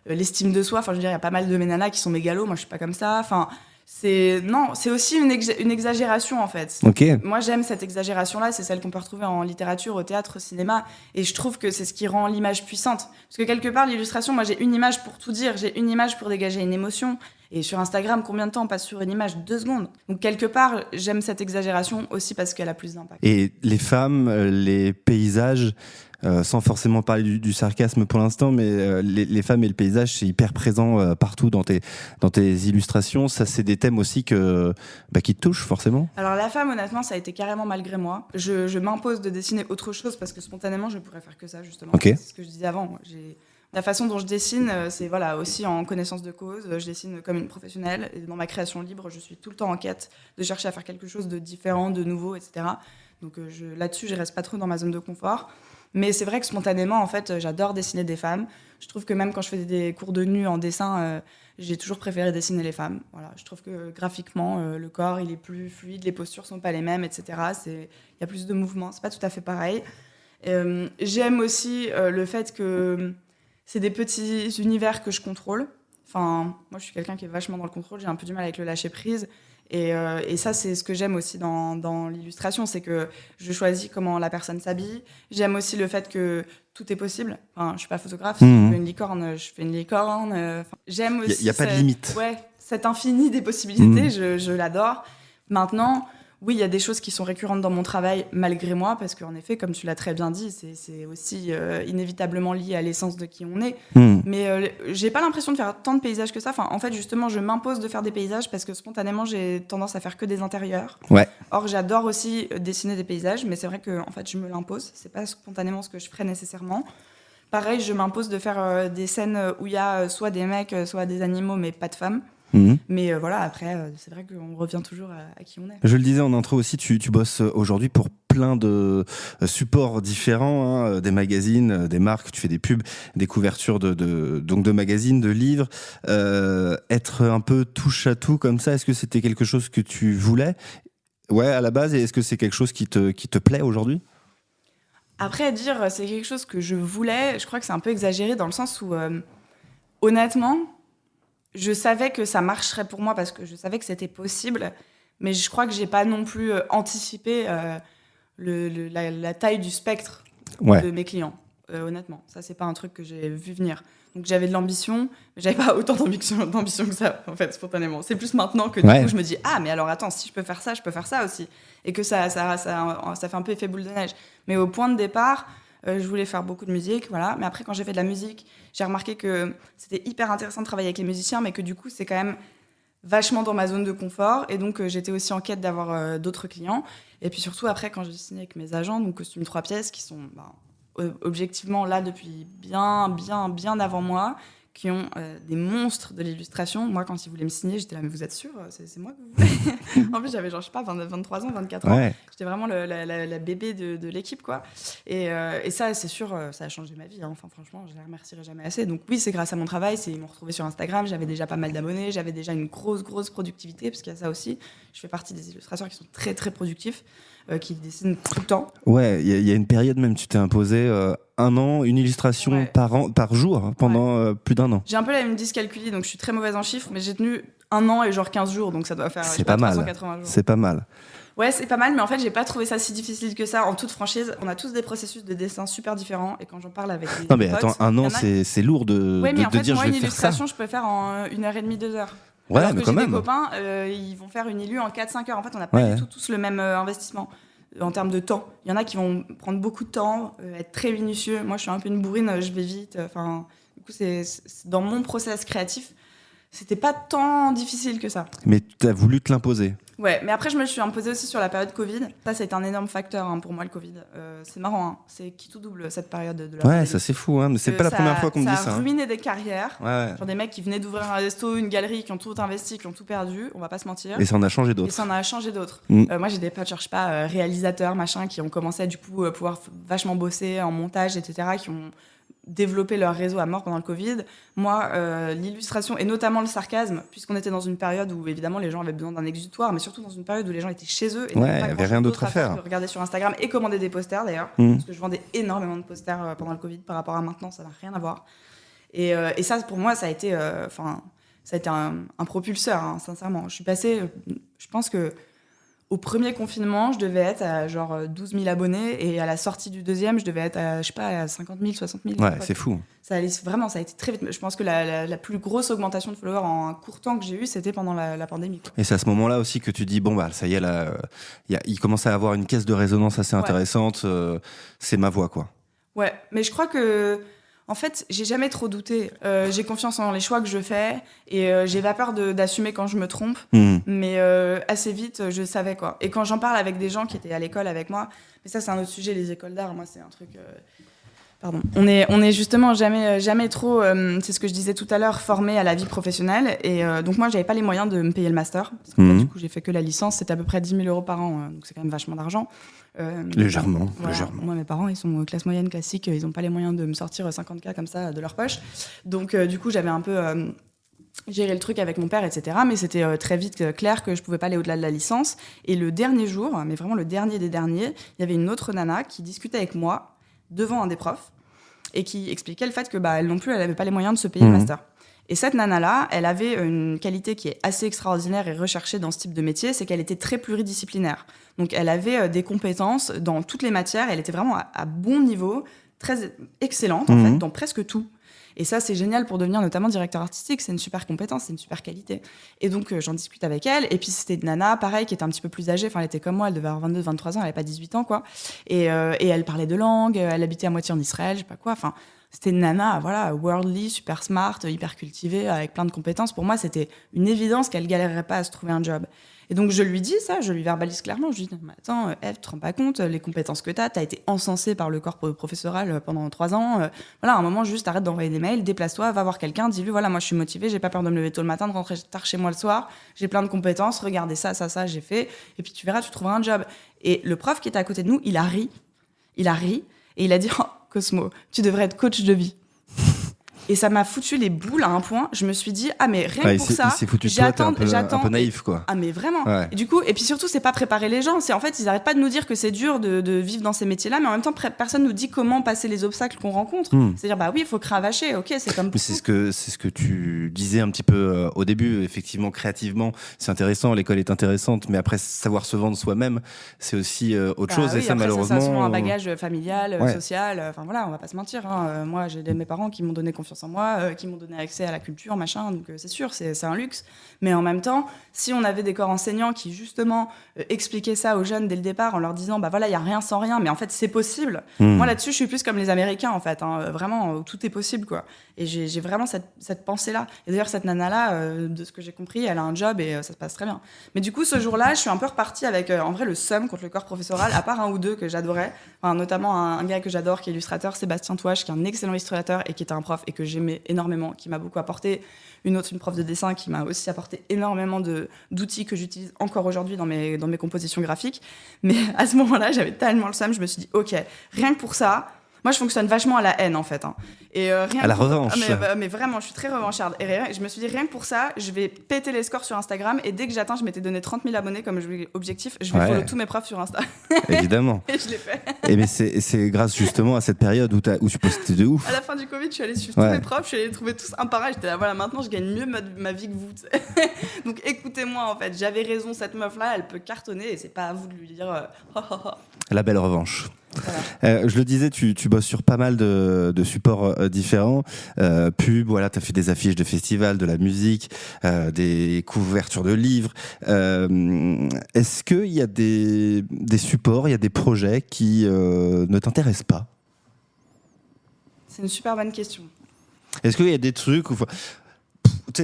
l'estime de soi. Enfin, je veux dire, il y a pas mal de mes nanas qui sont mégalos, moi, je suis pas comme ça. Enfin, c'est aussi une exagération, en fait. Okay. Moi, j'aime cette exagération-là, c'est celle qu'on peut retrouver en littérature, au théâtre, au cinéma, et je trouve que c'est ce qui rend l'image puissante. Parce que quelque part, l'illustration, moi, j'ai une image pour tout dire, j'ai une image pour dégager une émotion, et sur Instagram, combien de temps on passe sur une image ? 2 secondes. Donc, quelque part, j'aime cette exagération aussi parce qu'elle a plus d'impact. Et les femmes, les paysages, sans forcément parler du sarcasme pour l'instant, mais les femmes et le paysage, c'est hyper présent partout dans tes illustrations. Ça, c'est des thèmes aussi qui te touchent forcément. Alors la femme, honnêtement, ça a été carrément malgré moi. Je m'impose de dessiner autre chose parce que spontanément, je pourrais faire que ça, justement. Okay. C'est ce que je disais avant. Moi, la façon dont je dessine, c'est aussi en connaissance de cause. Je dessine comme une professionnelle. Et dans ma création libre, je suis tout le temps en quête de chercher à faire quelque chose de différent, de nouveau, etc. Donc là-dessus, je reste pas trop dans ma zone de confort. Mais c'est vrai que spontanément, en fait, j'adore dessiner des femmes. Je trouve que même quand je fais des cours de nu en dessin, j'ai toujours préféré dessiner les femmes. Voilà, je trouve que graphiquement, le corps, il est plus fluide, les postures sont pas les mêmes, etc. Il y a plus de mouvement, c'est pas tout à fait pareil. J'aime aussi le fait que c'est des petits univers que je contrôle. Enfin, moi, je suis quelqu'un qui est vachement dans le contrôle. J'ai un peu du mal avec le lâcher-prise. Et ça, c'est ce que j'aime aussi dans l'illustration, c'est que je choisis comment la personne s'habille. J'aime aussi le fait que tout est possible. Enfin, je suis pas photographe, si je veux une licorne, je fais une licorne. J'aime aussi. Il n'y a pas de limite. Ouais, cet infini des possibilités, je l'adore. Maintenant, oui, il y a des choses qui sont récurrentes dans mon travail malgré moi, parce qu'en effet, comme tu l'as très bien dit, c'est aussi inévitablement lié à l'essence de qui on est. Mais j'ai pas l'impression de faire tant de paysages que ça. Enfin, en fait, justement, je m'impose de faire des paysages parce que spontanément, j'ai tendance à faire que des intérieurs. Ouais. Or, j'adore aussi dessiner des paysages, mais c'est vrai que en fait, je me l'impose. C'est pas spontanément ce que je ferais nécessairement. Pareil, je m'impose de faire des scènes où il y a soit des mecs, soit des animaux, mais pas de femmes. Mais voilà, après, c'est vrai qu'on revient toujours à qui on est. Je le disais en intro aussi, tu bosses aujourd'hui pour plein de supports différents, hein, des magazines, des marques, tu fais des pubs, des couvertures donc de magazines, de livres. Être un peu touche à tout comme ça, est-ce que c'était quelque chose que tu voulais ? Ouais, à la base, et est-ce que c'est quelque chose qui te plaît aujourd'hui ? Après, dire c'est quelque chose que je voulais, je crois que c'est un peu exagéré dans le sens où, honnêtement, je savais que ça marcherait pour moi parce que je savais que c'était possible, mais je crois que j'ai pas non plus anticipé la taille du spectre de mes clients. Honnêtement, ça c'est pas un truc que j'ai vu venir. Donc j'avais de l'ambition, mais j'avais pas autant d'ambition que ça, en fait, spontanément. C'est plus maintenant que du coup je me dis mais alors attends, si je peux faire ça aussi, et que ça fait un peu effet boule de neige. Mais au point de départ, je voulais faire beaucoup de musique, voilà. Mais après, quand j'ai fait de la musique, j'ai remarqué que c'était hyper intéressant de travailler avec les musiciens, mais que du coup c'est quand même vachement dans ma zone de confort, et donc j'étais aussi en quête d'avoir d'autres clients. Et puis surtout après, quand j'ai signé avec mes agents, donc Costume 3 pièces, qui sont objectivement là depuis bien avant moi, qui ont des monstres de l'illustration. Moi, quand ils voulaient me signer, j'étais là, mais vous êtes sûr, c'est moi que vous voulez? En plus, j'avais genre, je sais pas, 23 ans, 24 ans. J'étais vraiment la bébé de l'équipe, quoi. Et ça, c'est sûr, ça a changé ma vie. Hein. Enfin, franchement, je les remercierai jamais assez. Donc oui, c'est grâce à mon travail. Ils m'ont retrouvée sur Instagram. J'avais déjà pas mal d'abonnés. J'avais déjà une grosse productivité, parce qu'il y a ça aussi. Je fais partie des illustrateurs qui sont très, très productifs, qui dessinent tout le temps. Ouais, il y a une période même, tu t'es imposé 1 an, une illustration par jour, hein, pendant plus d'1 an. J'ai un peu la même dyscalculie, donc je suis très mauvaise en chiffres, mais j'ai tenu 1 an et genre 15 jours, donc ça doit faire 380 jours. C'est pas mal. Ouais, c'est pas mal, mais en fait, j'ai pas trouvé ça si difficile que ça. En toute franchise, on a tous des processus de dessin super différents, et quand j'en parle avec les non mais potes, attends, 1 an, c'est lourd de mais en fait, dire moi, je vais une faire ça. illustration, je peux faire en 1h30, 2 heures. Ouais, alors mais que quand j'ai même. des copains, ils vont faire une illu en 4-5 heures. En fait, on n'a pas du tout tous le même investissement en termes de temps. Il y en a qui vont prendre beaucoup de temps, être très minutieux. Moi, je suis un peu une bourrine, je vais vite. Enfin, du coup, c'est dans mon process créatif, c'était pas tant difficile que ça. Mais tu as voulu te l'imposer. Ouais, mais après, je me suis imposée aussi sur la période Covid. Ça a été un énorme facteur pour moi, le Covid. C'est marrant, hein. C'est qui tout double cette période de la pandémie. Ça c'est fou, hein. Mais c'est pas la première fois qu'on me dit ça. Ça a ruiné des carrières. Ouais. Genre des mecs qui venaient d'ouvrir un resto, une galerie, qui ont tout investi, qui ont tout perdu. On va pas se mentir. Et ça en a changé d'autres. Moi, j'ai des potes, je sais pas, réalisateurs, machin, qui ont commencé à du coup pouvoir vachement bosser en montage, etc., qui ont développer leur réseau à mort pendant le Covid. Moi, l'illustration, et notamment le sarcasme, puisqu'on était dans une période où, évidemment, les gens avaient besoin d'un exutoire, mais surtout dans une période où les gens étaient chez eux et n'avaient pas rien d'autre à faire. Que regarder sur Instagram et commander des posters, d'ailleurs, parce que je vendais énormément de posters pendant le Covid par rapport à maintenant, ça n'a rien à voir. Et ça, pour moi, ça a été un propulseur, hein, sincèrement. Je suis passée, je pense que au premier confinement, je devais être à genre 12 000 abonnés, et à la sortie du deuxième, je devais être à, je sais pas, à 50 000, 60 000. Ouais, c'est fou. Ça a été très vite. Je pense que la plus grosse augmentation de followers en un court temps que j'ai eu, c'était pendant la pandémie. Et c'est à ce moment-là aussi que tu dis, bon, bah, ça y est, là, il commence à avoir une caisse de résonance assez intéressante. C'est ma voix, quoi. Ouais, mais je crois que, en fait, j'ai jamais trop douté. J'ai confiance en les choix que je fais, et j'ai pas peur d'assumer quand je me trompe. Mais assez vite, je savais, quoi. Et quand j'en parle avec des gens qui étaient à l'école avec moi, mais ça, c'est un autre sujet, les écoles d'art, moi, c'est un truc... Pardon. On est justement jamais trop, c'est ce que je disais tout à l'heure, formé à la vie professionnelle. Et donc moi, j'avais pas les moyens de me payer le master. Parce que du coup, j'ai fait que la licence. C'était à peu près 10 000 euros par an. Donc c'est quand même vachement d'argent. Légèrement. Moi, mes parents, ils sont classe moyenne classique. Ils ont pas les moyens de me sortir 50K comme ça de leur poche. Donc du coup, j'avais un peu géré le truc avec mon père, etc. Mais c'était très vite clair que je pouvais pas aller au-delà de la licence. Et le dernier jour, mais vraiment le dernier des derniers, il y avait une autre nana qui discutait avec moi devant un des profs, et qui expliquait le fait que elle non plus, elle n'avait pas les moyens de se payer le master. Et cette nana-là, elle avait une qualité qui est assez extraordinaire et recherchée dans ce type de métier, c'est qu'elle était très pluridisciplinaire. Donc elle avait des compétences dans toutes les matières, elle était vraiment à bon niveau, très excellente en fait, dans presque tout. Et ça, c'est génial pour devenir notamment directeur artistique. C'est une super compétence, c'est une super qualité. Et donc, j'en discute avec elle. Et puis, c'était une nana, pareil, qui était un petit peu plus âgée. Enfin, elle était comme moi, elle devait avoir 22, 23 ans, elle n'avait pas 18 ans, quoi. Et elle parlait de langue, elle habitait à moitié en Israël, je sais pas quoi. Enfin, c'était une nana, voilà, worldly, super smart, hyper cultivée, avec plein de compétences. Pour moi, c'était une évidence qu'elle galérerait pas à se trouver un job. Et donc, je lui dis ça, je lui verbalise clairement. Je lui dis, non, mais attends, Ève, tu te rends pas compte, les compétences que t'as été encensée par le corps professoral pendant 3 ans. Voilà, à un moment, juste arrête d'envoyer des mails, déplace-toi, va voir quelqu'un, dis-lui, voilà, moi, je suis motivée, j'ai pas peur de me lever tôt le matin, de rentrer tard chez moi le soir, j'ai plein de compétences, regardez ça, j'ai fait. Et puis, tu verras, tu trouveras un job. Et le prof qui était à côté de nous, il a ri, et il a dit, oh, Cosmo, tu devrais être coach de vie. Et ça m'a foutu les boules à un point. Je me suis dit, ah, mais rien que pour ça, il s'est foutu de toi, t'es un peu naïf, quoi. Ah, mais vraiment. Ouais. Et du coup, et puis surtout, c'est pas préparer les gens. C'est en fait, ils arrêtent pas de nous dire que c'est dur de vivre dans ces métiers-là, mais en même temps, personne nous dit comment passer les obstacles qu'on rencontre. C'est-à-dire, bah oui, il faut cravacher. Ok, c'est comme. C'est ce que tu disais un petit peu au début. Effectivement, créativement, c'est intéressant. L'école est intéressante, mais après, savoir se vendre soi-même, c'est aussi autre chose. Oui, et ça, après, malheureusement, ça a souvent un bagage familial, social. Enfin voilà, on va pas se mentir. Moi, j'ai mes parents qui m'ont donné confiance en moi, qui m'ont donné accès à la culture, machin. Donc c'est sûr, c'est un luxe. Mais en même temps, si on avait des corps enseignants qui justement expliquaient ça aux jeunes dès le départ en leur disant, bah voilà, il y a rien sans rien, mais en fait c'est possible. Moi là-dessus, je suis plus comme les Américains en fait. Vraiment, tout est possible quoi. Et j'ai vraiment cette pensée-là. Et d'ailleurs, cette nana-là, de ce que j'ai compris, elle a un job et ça se passe très bien. Mais du coup, ce jour-là, je suis un peu repartie avec en vrai le seum contre le corps professoral, à part un ou deux que j'adorais. Enfin, notamment un gars que j'adore qui est illustrateur, Sébastien Touache, qui est un excellent illustrateur et qui était un prof et que j'aimais énormément, qui m'a beaucoup apporté. Une prof de dessin qui m'a aussi apporté énormément d'outils que j'utilise encore aujourd'hui dans mes compositions graphiques. Mais à ce moment-là, j'avais tellement le seum, je me suis dit, ok, rien que pour ça, moi je fonctionne vachement à la haine en fait. Et rien à la revanche. Mais vraiment, je suis très revancharde. Et je me suis dit, rien que pour ça, je vais péter les scores sur Instagram. Et dès que j'atteins, je m'étais donné 30 000 abonnés comme objectif, je vais follow tous mes profs sur Insta. Évidemment. Et je l'ai fait. Mais c'est grâce justement à cette période où tu postais de ouf. À la fin du Covid, je suis allée suivre tous mes profs, je suis allée les trouver tous un par un. J'étais là, voilà, maintenant je gagne mieux ma vie que vous. Donc écoutez-moi en fait, j'avais raison, cette meuf-là, elle peut cartonner et c'est pas à vous de lui dire La belle revanche. Voilà. Je le disais, tu bosses sur pas mal de supports différents. Pub, voilà, t'as fait des affiches de festivals, de la musique, des couvertures de livres. Est-ce qu'il y a des supports, il y a des projets qui ne t'intéressent pas ? C'est une super bonne question. Est-ce qu'il y a des trucs où,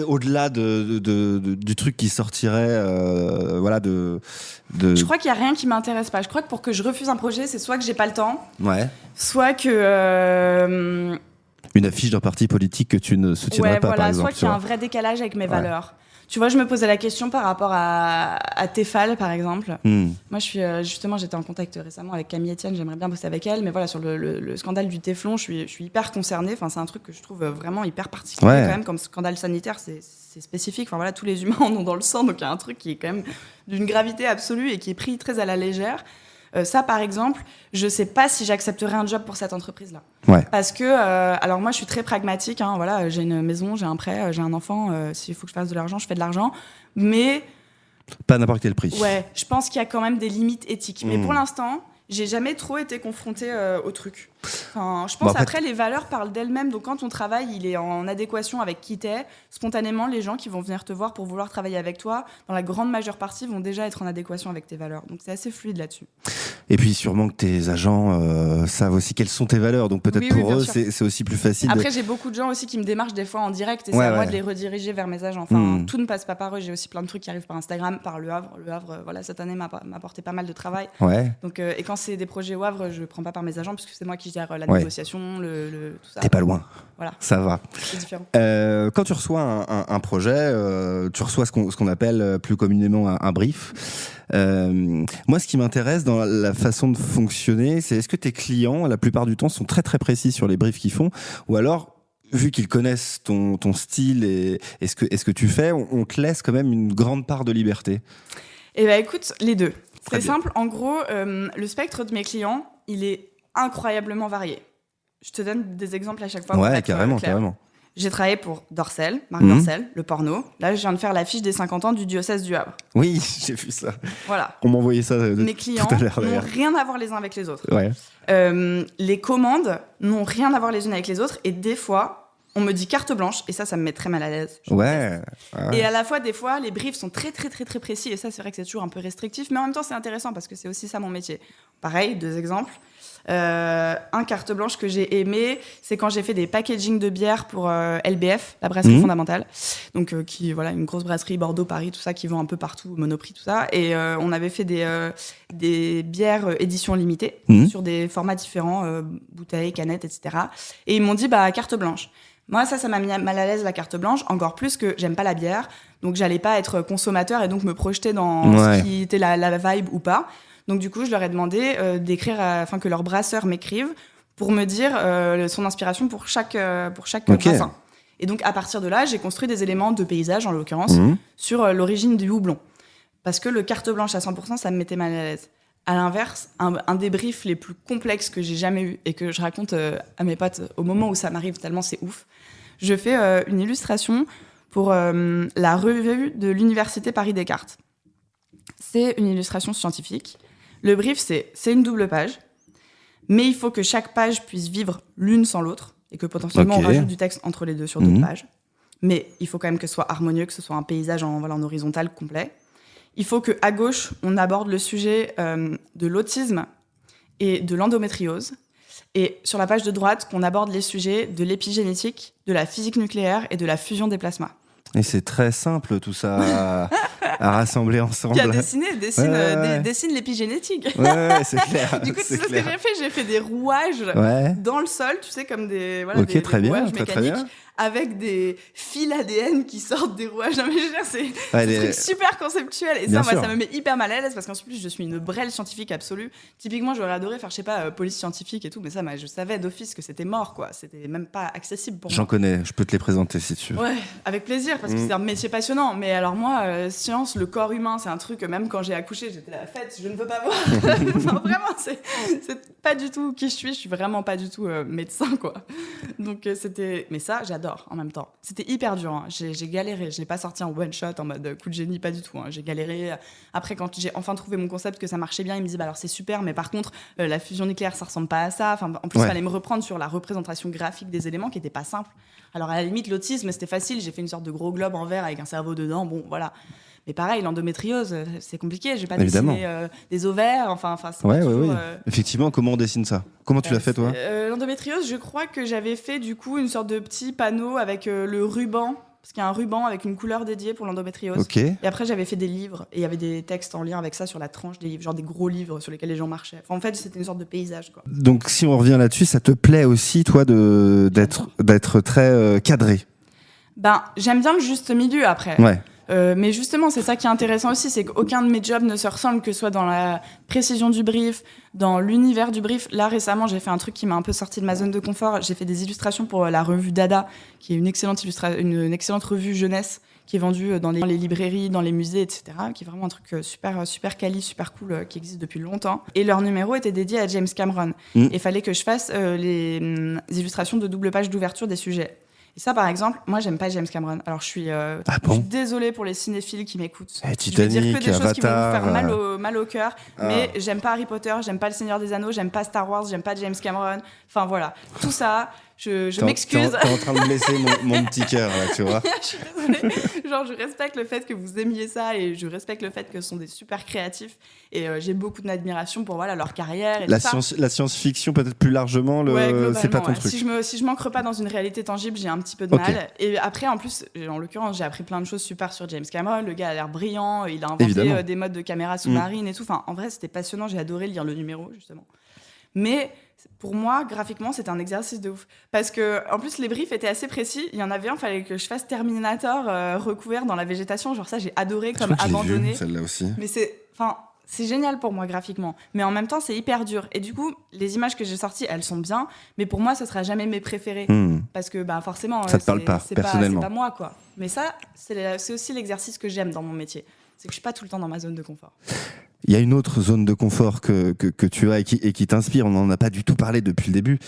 au-delà du truc qui sortirait, voilà, Je crois qu'il y a rien qui m'intéresse pas. Je crois que pour que je refuse un projet, c'est soit que j'ai pas le temps, ouais, soit que une affiche d'un parti politique que tu ne soutiendrais pas, par exemple. Soit qu'il y a un vrai décalage avec mes valeurs. Tu vois, je me posais la question par rapport à Tefal, par exemple. Moi, j'étais en contact récemment avec Camille Etienne, j'aimerais bien bosser avec elle, mais voilà, sur le scandale du téflon, je suis hyper concernée. Enfin, c'est un truc que je trouve vraiment hyper particulier, quand même, comme scandale sanitaire, c'est spécifique. Enfin, voilà, tous les humains en ont dans le sang, donc il y a un truc qui est quand même d'une gravité absolue et qui est pris très à la légère. Ça, par exemple, je sais pas si j'accepterais un job pour cette entreprise-là. Ouais. Parce que, alors moi, je suis très pragmatique. Voilà, j'ai une maison, j'ai un prêt, j'ai un enfant. S'il faut que je fasse de l'argent, je fais de l'argent. Mais pas n'importe quel prix. Ouais, je pense qu'il y a quand même des limites éthiques. Mais pour l'instant, j'ai jamais trop été confrontée au truc. Enfin, je pense après, les valeurs parlent d'elles-mêmes. Donc, quand ton travail il est en adéquation avec qui t'es, spontanément, les gens qui vont venir te voir pour vouloir travailler avec toi, dans la grande majeure partie, vont déjà être en adéquation avec tes valeurs. Donc, c'est assez fluide là-dessus. Et puis, sûrement que tes agents savent aussi quelles sont tes valeurs. Donc, peut-être pour eux, c'est aussi plus facile. Après, j'ai beaucoup de gens aussi qui me démarchent des fois en direct et c'est à moi de les rediriger vers mes agents. Enfin, tout ne passe pas par eux. J'ai aussi plein de trucs qui arrivent par Instagram, par Le Havre. Le Havre, voilà, cette année m'a apporté pas mal de travail. Ouais. Donc, et quand c'est des projets au Havre, je prends pas par mes agents puisque c'est moi qui gère la négociation, tout ça. T'es pas loin. Voilà. Ça va. C'est différent. Quand tu reçois un projet, tu reçois ce qu'on appelle plus communément un brief. Moi, ce qui m'intéresse dans la façon de fonctionner, c'est est-ce que tes clients, la plupart du temps, sont très très précis sur les briefs qu'ils font, ou alors, vu qu'ils connaissent ton style et ce que tu fais, on te laisse quand même une grande part de liberté? Eh ben, écoute, les deux. Très C'est bien. simple. En gros, le spectre de mes clients, il est incroyablement varié. Je te donne des exemples à chaque fois. Ouais, carrément. J'ai travaillé pour Dorcel, Marc Dorcel, le porno. Là, je viens de faire l'affiche des 50 ans du diocèse du Havre. Oui, j'ai vu ça. Voilà. On m'a envoyé ça Mes clients tout à l'heure. n'ont rien à voir les uns avec les autres. Ouais. Les commandes n'ont rien à voir les unes avec les autres. Et des fois, on me dit carte blanche. Et ça me met très mal à l'aise. Ouais. Et à la fois, des fois, les briefs sont très, très, très, très précis. Et ça, c'est vrai que c'est toujours un peu restrictif. Mais en même temps, c'est intéressant parce que c'est aussi ça mon métier. Pareil, 2 exemples. Un carte blanche que j'ai aimé, c'est quand j'ai fait des packaging de bière pour LBF, la brasserie fondamentale. Donc, qui, voilà, une grosse brasserie Bordeaux, Paris, tout ça, qui vend un peu partout, Monoprix, tout ça. Et on avait fait des bières édition limitée sur des formats différents, bouteilles, canettes, etc. Et ils m'ont dit, carte blanche. Moi, ça m'a mis mal à l'aise, la carte blanche, encore plus que j'aime pas la bière, donc j'allais pas être consommateur et donc me projeter dans ce qui était la vibe ou pas. Donc du coup, je leur ai demandé d'écrire, que leur brasseur m'écrive pour me dire son inspiration pour chaque Ok. bassin. Et donc, à partir de là, j'ai construit des éléments de paysage, en l'occurrence, sur l'origine du houblon. Parce que le carte blanche à 100%, ça me mettait mal à l'aise. À l'inverse, un des briefs les plus complexes que j'ai jamais eu et que je raconte à mes potes au moment où ça m'arrive, tellement c'est ouf, je fais une illustration pour la revue de l'Université Paris-Descartes. C'est une illustration scientifique. Le brief, c'est une double page, mais il faut que chaque page puisse vivre l'une sans l'autre et que potentiellement on rajoute du texte entre les deux sur d'autres pages. Mais il faut quand même que ce soit harmonieux, que ce soit un paysage en horizontal complet. Il faut qu'à gauche, on aborde le sujet de l'autisme et de l'endométriose. Et sur la page de droite, qu'on aborde les sujets de l'épigénétique, de la physique nucléaire et de la fusion des plasmas. Et c'est très simple tout ça à rassembler ensemble. Qui a dessine l'épigénétique. Ouais, c'est clair. Du coup, c'est tu sais ce que j'ai fait ? J'ai fait des rouages dans le sol, tu sais, comme des très bien, rouages très mécaniques, bien. avec des fils ADN qui sortent des rouages. Non, mais je veux dire, c'est un truc super conceptuel. Et bien ça, sûr. ça me met hyper mal à l'aise parce qu'en plus, je suis une brêle scientifique absolue. Typiquement, j'aurais adoré faire, je sais pas, police scientifique et tout, mais ça, je savais d'office que c'était mort, quoi. C'était même pas accessible pour moi. J'en connais, je peux te les présenter si tu veux. Ouais, avec plaisir, parce que c'est un métier passionnant. Mais alors moi, science, le corps humain, c'est un truc, même quand j'ai accouché, j'étais à la fête, je ne veux pas voir. Enfin, vraiment, c'est pas du tout qui je suis vraiment pas du tout médecin, quoi. Donc c'était... Mais ça, j'adore en même temps. C'était hyper dur, hein. J'ai galéré, je l'ai pas sorti en one shot, en mode coup de génie, pas du tout, hein. J'ai galéré. Après, quand j'ai enfin trouvé mon concept, que ça marchait bien, il me dit, bah alors c'est super, mais par contre, la fusion nucléaire, ça ressemble pas à ça. Enfin, en plus, il fallait me reprendre sur la représentation graphique des éléments qui était pas simple. Alors à la limite, l'autisme, c'était facile, j'ai fait une sorte de gros globe en verre avec un cerveau dedans, bon, voilà. Mais pareil, l'endométriose, c'est compliqué. J'ai pas dessiné des ovaires. Enfin, c'est toujours, Effectivement, comment on dessine ça ? Comment tu l'as fait, toi ? L'endométriose, je crois que j'avais fait du coup une sorte de petit panneau avec le ruban, parce qu'il y a un ruban avec une couleur dédiée pour l'endométriose. Okay. Et après, j'avais fait des livres, et il y avait des textes en lien avec ça sur la tranche des livres, genre des gros livres sur lesquels les gens marchaient. Enfin, en fait, c'était une sorte de paysage, quoi. Donc, si on revient là-dessus, ça te plaît aussi, toi, d'être très cadré ? Ben, j'aime bien le juste milieu après. Ouais. Mais justement, c'est ça qui est intéressant aussi, c'est qu'aucun de mes jobs ne se ressemble, que ce soit dans la précision du brief, dans l'univers du brief. Là, récemment, j'ai fait un truc qui m'a un peu sorti de ma zone de confort. J'ai fait des illustrations pour la revue Dada, qui est une excellente revue jeunesse, qui est vendue dans les librairies, dans les musées, etc., qui est vraiment un truc super quali, super cool, qui existe depuis longtemps. Et leur numéro était dédié à James Cameron. Et fallait que je fasse les illustrations de double page d'ouverture des sujets. Et ça, par exemple, moi, j'aime pas James Cameron. Alors, je suis désolée pour les cinéphiles qui m'écoutent. Titanic, je vais dire que des choses qui vont vous Avatar, faire mal au cœur. Mais j'aime pas Harry Potter, j'aime pas Le Seigneur des Anneaux, j'aime pas Star Wars, j'aime pas James Cameron. Enfin, voilà. Tout ça, je m'excuse. T'es en train de blesser mon petit cœur, là, tu vois. Je suis désolée. Genre, je respecte le fait que vous aimiez ça et je respecte le fait que ce sont des super créatifs. Et j'ai beaucoup d'admiration pour leur carrière. Et la science-fiction, peut-être plus largement, c'est pas ton truc. Si je m'ancre pas dans une réalité tangible, j'ai un petit peu de mal. Et après, en plus, en l'occurrence, j'ai appris plein de choses super sur James Cameron. Le gars a l'air brillant, il a inventé des modes de caméra sous-marine et tout. Enfin, en vrai, c'était passionnant. J'ai adoré lire le numéro, justement. Mais pour moi, graphiquement, c'était un exercice de ouf. Parce que, en plus, les briefs étaient assez précis. Il y en avait un, il fallait que je fasse Terminator recouvert dans la végétation. Genre ça, j'ai adoré comme abandonné. Vu, celle-là aussi. Mais c'est génial pour moi graphiquement, mais en même temps c'est hyper dur. Et du coup, les images que j'ai sorties, elles sont bien, mais pour moi, ce sera jamais mes préférées parce que forcément, ça te parle pas personnellement. C'est pas moi, quoi. Mais ça, c'est aussi l'exercice que j'aime dans mon métier. C'est que je suis pas tout le temps dans ma zone de confort. Il y a une autre zone de confort que tu as et qui t'inspire. On n'en a pas du tout parlé depuis le début.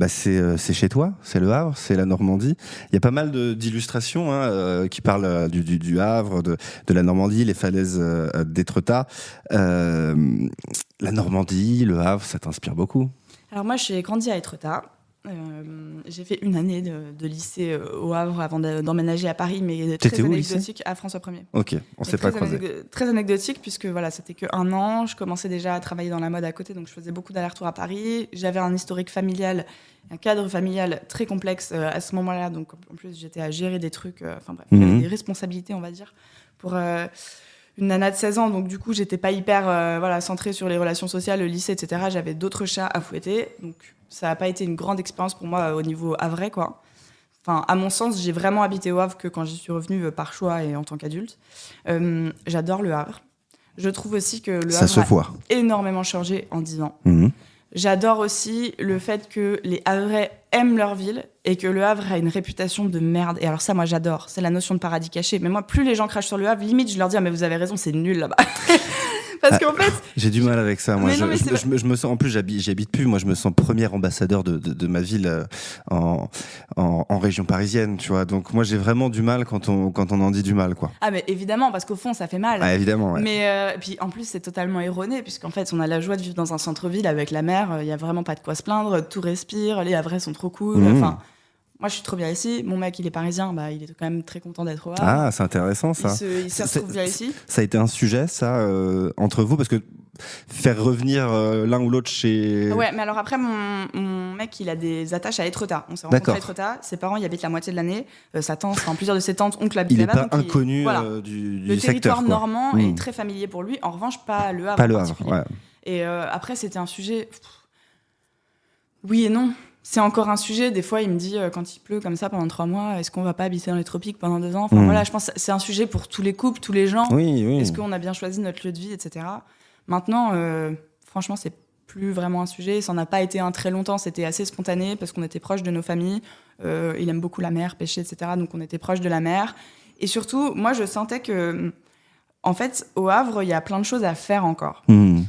C'est chez toi, c'est le Havre, c'est la Normandie. Il y a pas mal d'illustrations qui parlent du Havre, de la Normandie, les falaises d'Étretat. La Normandie, le Havre, ça t'inspire beaucoup? Alors moi, j'ai grandi à Étretat. J'ai fait une année de lycée au Havre avant d'emménager à Paris, mais très anecdotique, à François 1er. Ok, on s'est pas croisés. Très anecdotique, puisque c'était qu'un an. Je commençais déjà à travailler dans la mode à côté, donc je faisais beaucoup d'allers-retours à Paris. J'avais un historique familial, un cadre familial très complexe à ce moment-là, donc en plus j'étais à gérer des trucs, j'avais des responsabilités, on va dire, pour une nana de 16 ans, donc du coup j'étais pas hyper centrée sur les relations sociales, le lycée, etc. J'avais d'autres chats à fouetter, donc ça n'a pas été une grande expérience pour moi au niveau havrais, quoi. Enfin, à mon sens, j'ai vraiment habité au Havre que quand j'y suis revenue par choix et en tant qu'adulte. J'adore le Havre. Je trouve aussi que le Havre a énormément changé en 10 ans. J'adore aussi le fait que les Havrais aiment leur ville et que le Havre a une réputation de merde. Et alors ça, moi, j'adore. C'est la notion de paradis caché. Mais moi, plus les gens crachent sur le Havre, limite, je leur dis « Ah, mais vous avez raison, c'est nul là-bas. » Parce qu'en fait... J'ai du mal avec ça, moi. Mais non, mais je me sens, en plus, j'habite plus. Moi, je me sens premier ambassadeur de ma ville en région parisienne, tu vois. Donc, moi, j'ai vraiment du mal quand on en dit du mal, quoi. Ah, mais évidemment, parce qu'au fond, ça fait mal. Ah, évidemment, ouais. Mais puis, en plus, c'est totalement erroné, puisqu'en fait, on a la joie de vivre dans un centre-ville avec la mer. Il n'y a vraiment pas de quoi se plaindre. Tout respire. Les Havrais sont trop cool. Enfin... Moi, je suis trop bien ici. Mon mec, il est parisien. Bah, il est quand même très content d'être au Havre. Ah, c'est intéressant, ça. Il se retrouve bien ici. Ça a été un sujet, ça, entre vous, parce que faire revenir l'un ou l'autre chez... Ouais, mais alors après, mon mec, il a des attaches à Étretat. On s'est rencontrés à Étretat. Ses parents y habitent la moitié de l'année. Sa tante, enfin, plusieurs de ses tantes, oncles habitent là-bas. Il n'est pas inconnu du secteur. Le territoire normand est très familier pour lui. En revanche, pas le Havre. Pas le Havre, ouais. Et après, c'était un sujet... Oui et non. C'est encore un sujet. Des fois, il me dit, quand il pleut comme ça pendant 3 mois, est-ce qu'on va pas habiter dans les tropiques pendant 2 ans ? Enfin, voilà, je pense que c'est un sujet pour tous les couples, tous les gens. Oui. Est-ce qu'on a bien choisi notre lieu de vie, etc. Maintenant, franchement, c'est plus vraiment un sujet. Ça n'a pas été un très longtemps. C'était assez spontané parce qu'on était proches de nos familles. Il aime beaucoup la mer, pêcher, etc. Donc, on était proches de la mer. Et surtout, moi, je sentais que... En fait, au Havre, il y a plein de choses à faire encore.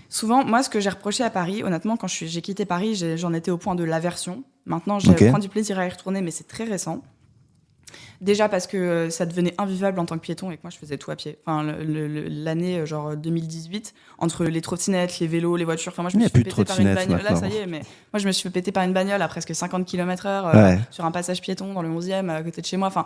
Souvent, moi, ce que j'ai reproché à Paris, honnêtement, quand j'ai quitté Paris, j'en étais au point de l'aversion. Maintenant, je prends du plaisir à y retourner, mais c'est très récent. Déjà parce que ça devenait invivable en tant que piéton et que moi, je faisais tout à pied. Enfin, l'année genre 2018, entre les trottinettes, les vélos, les voitures. Enfin, moi, je me suis fait péter par une bagnole. Là, ça y est, mais moi, je me suis fait péter par une bagnole à presque 50 km/h sur un passage piéton dans le 11e à côté de chez moi. Enfin,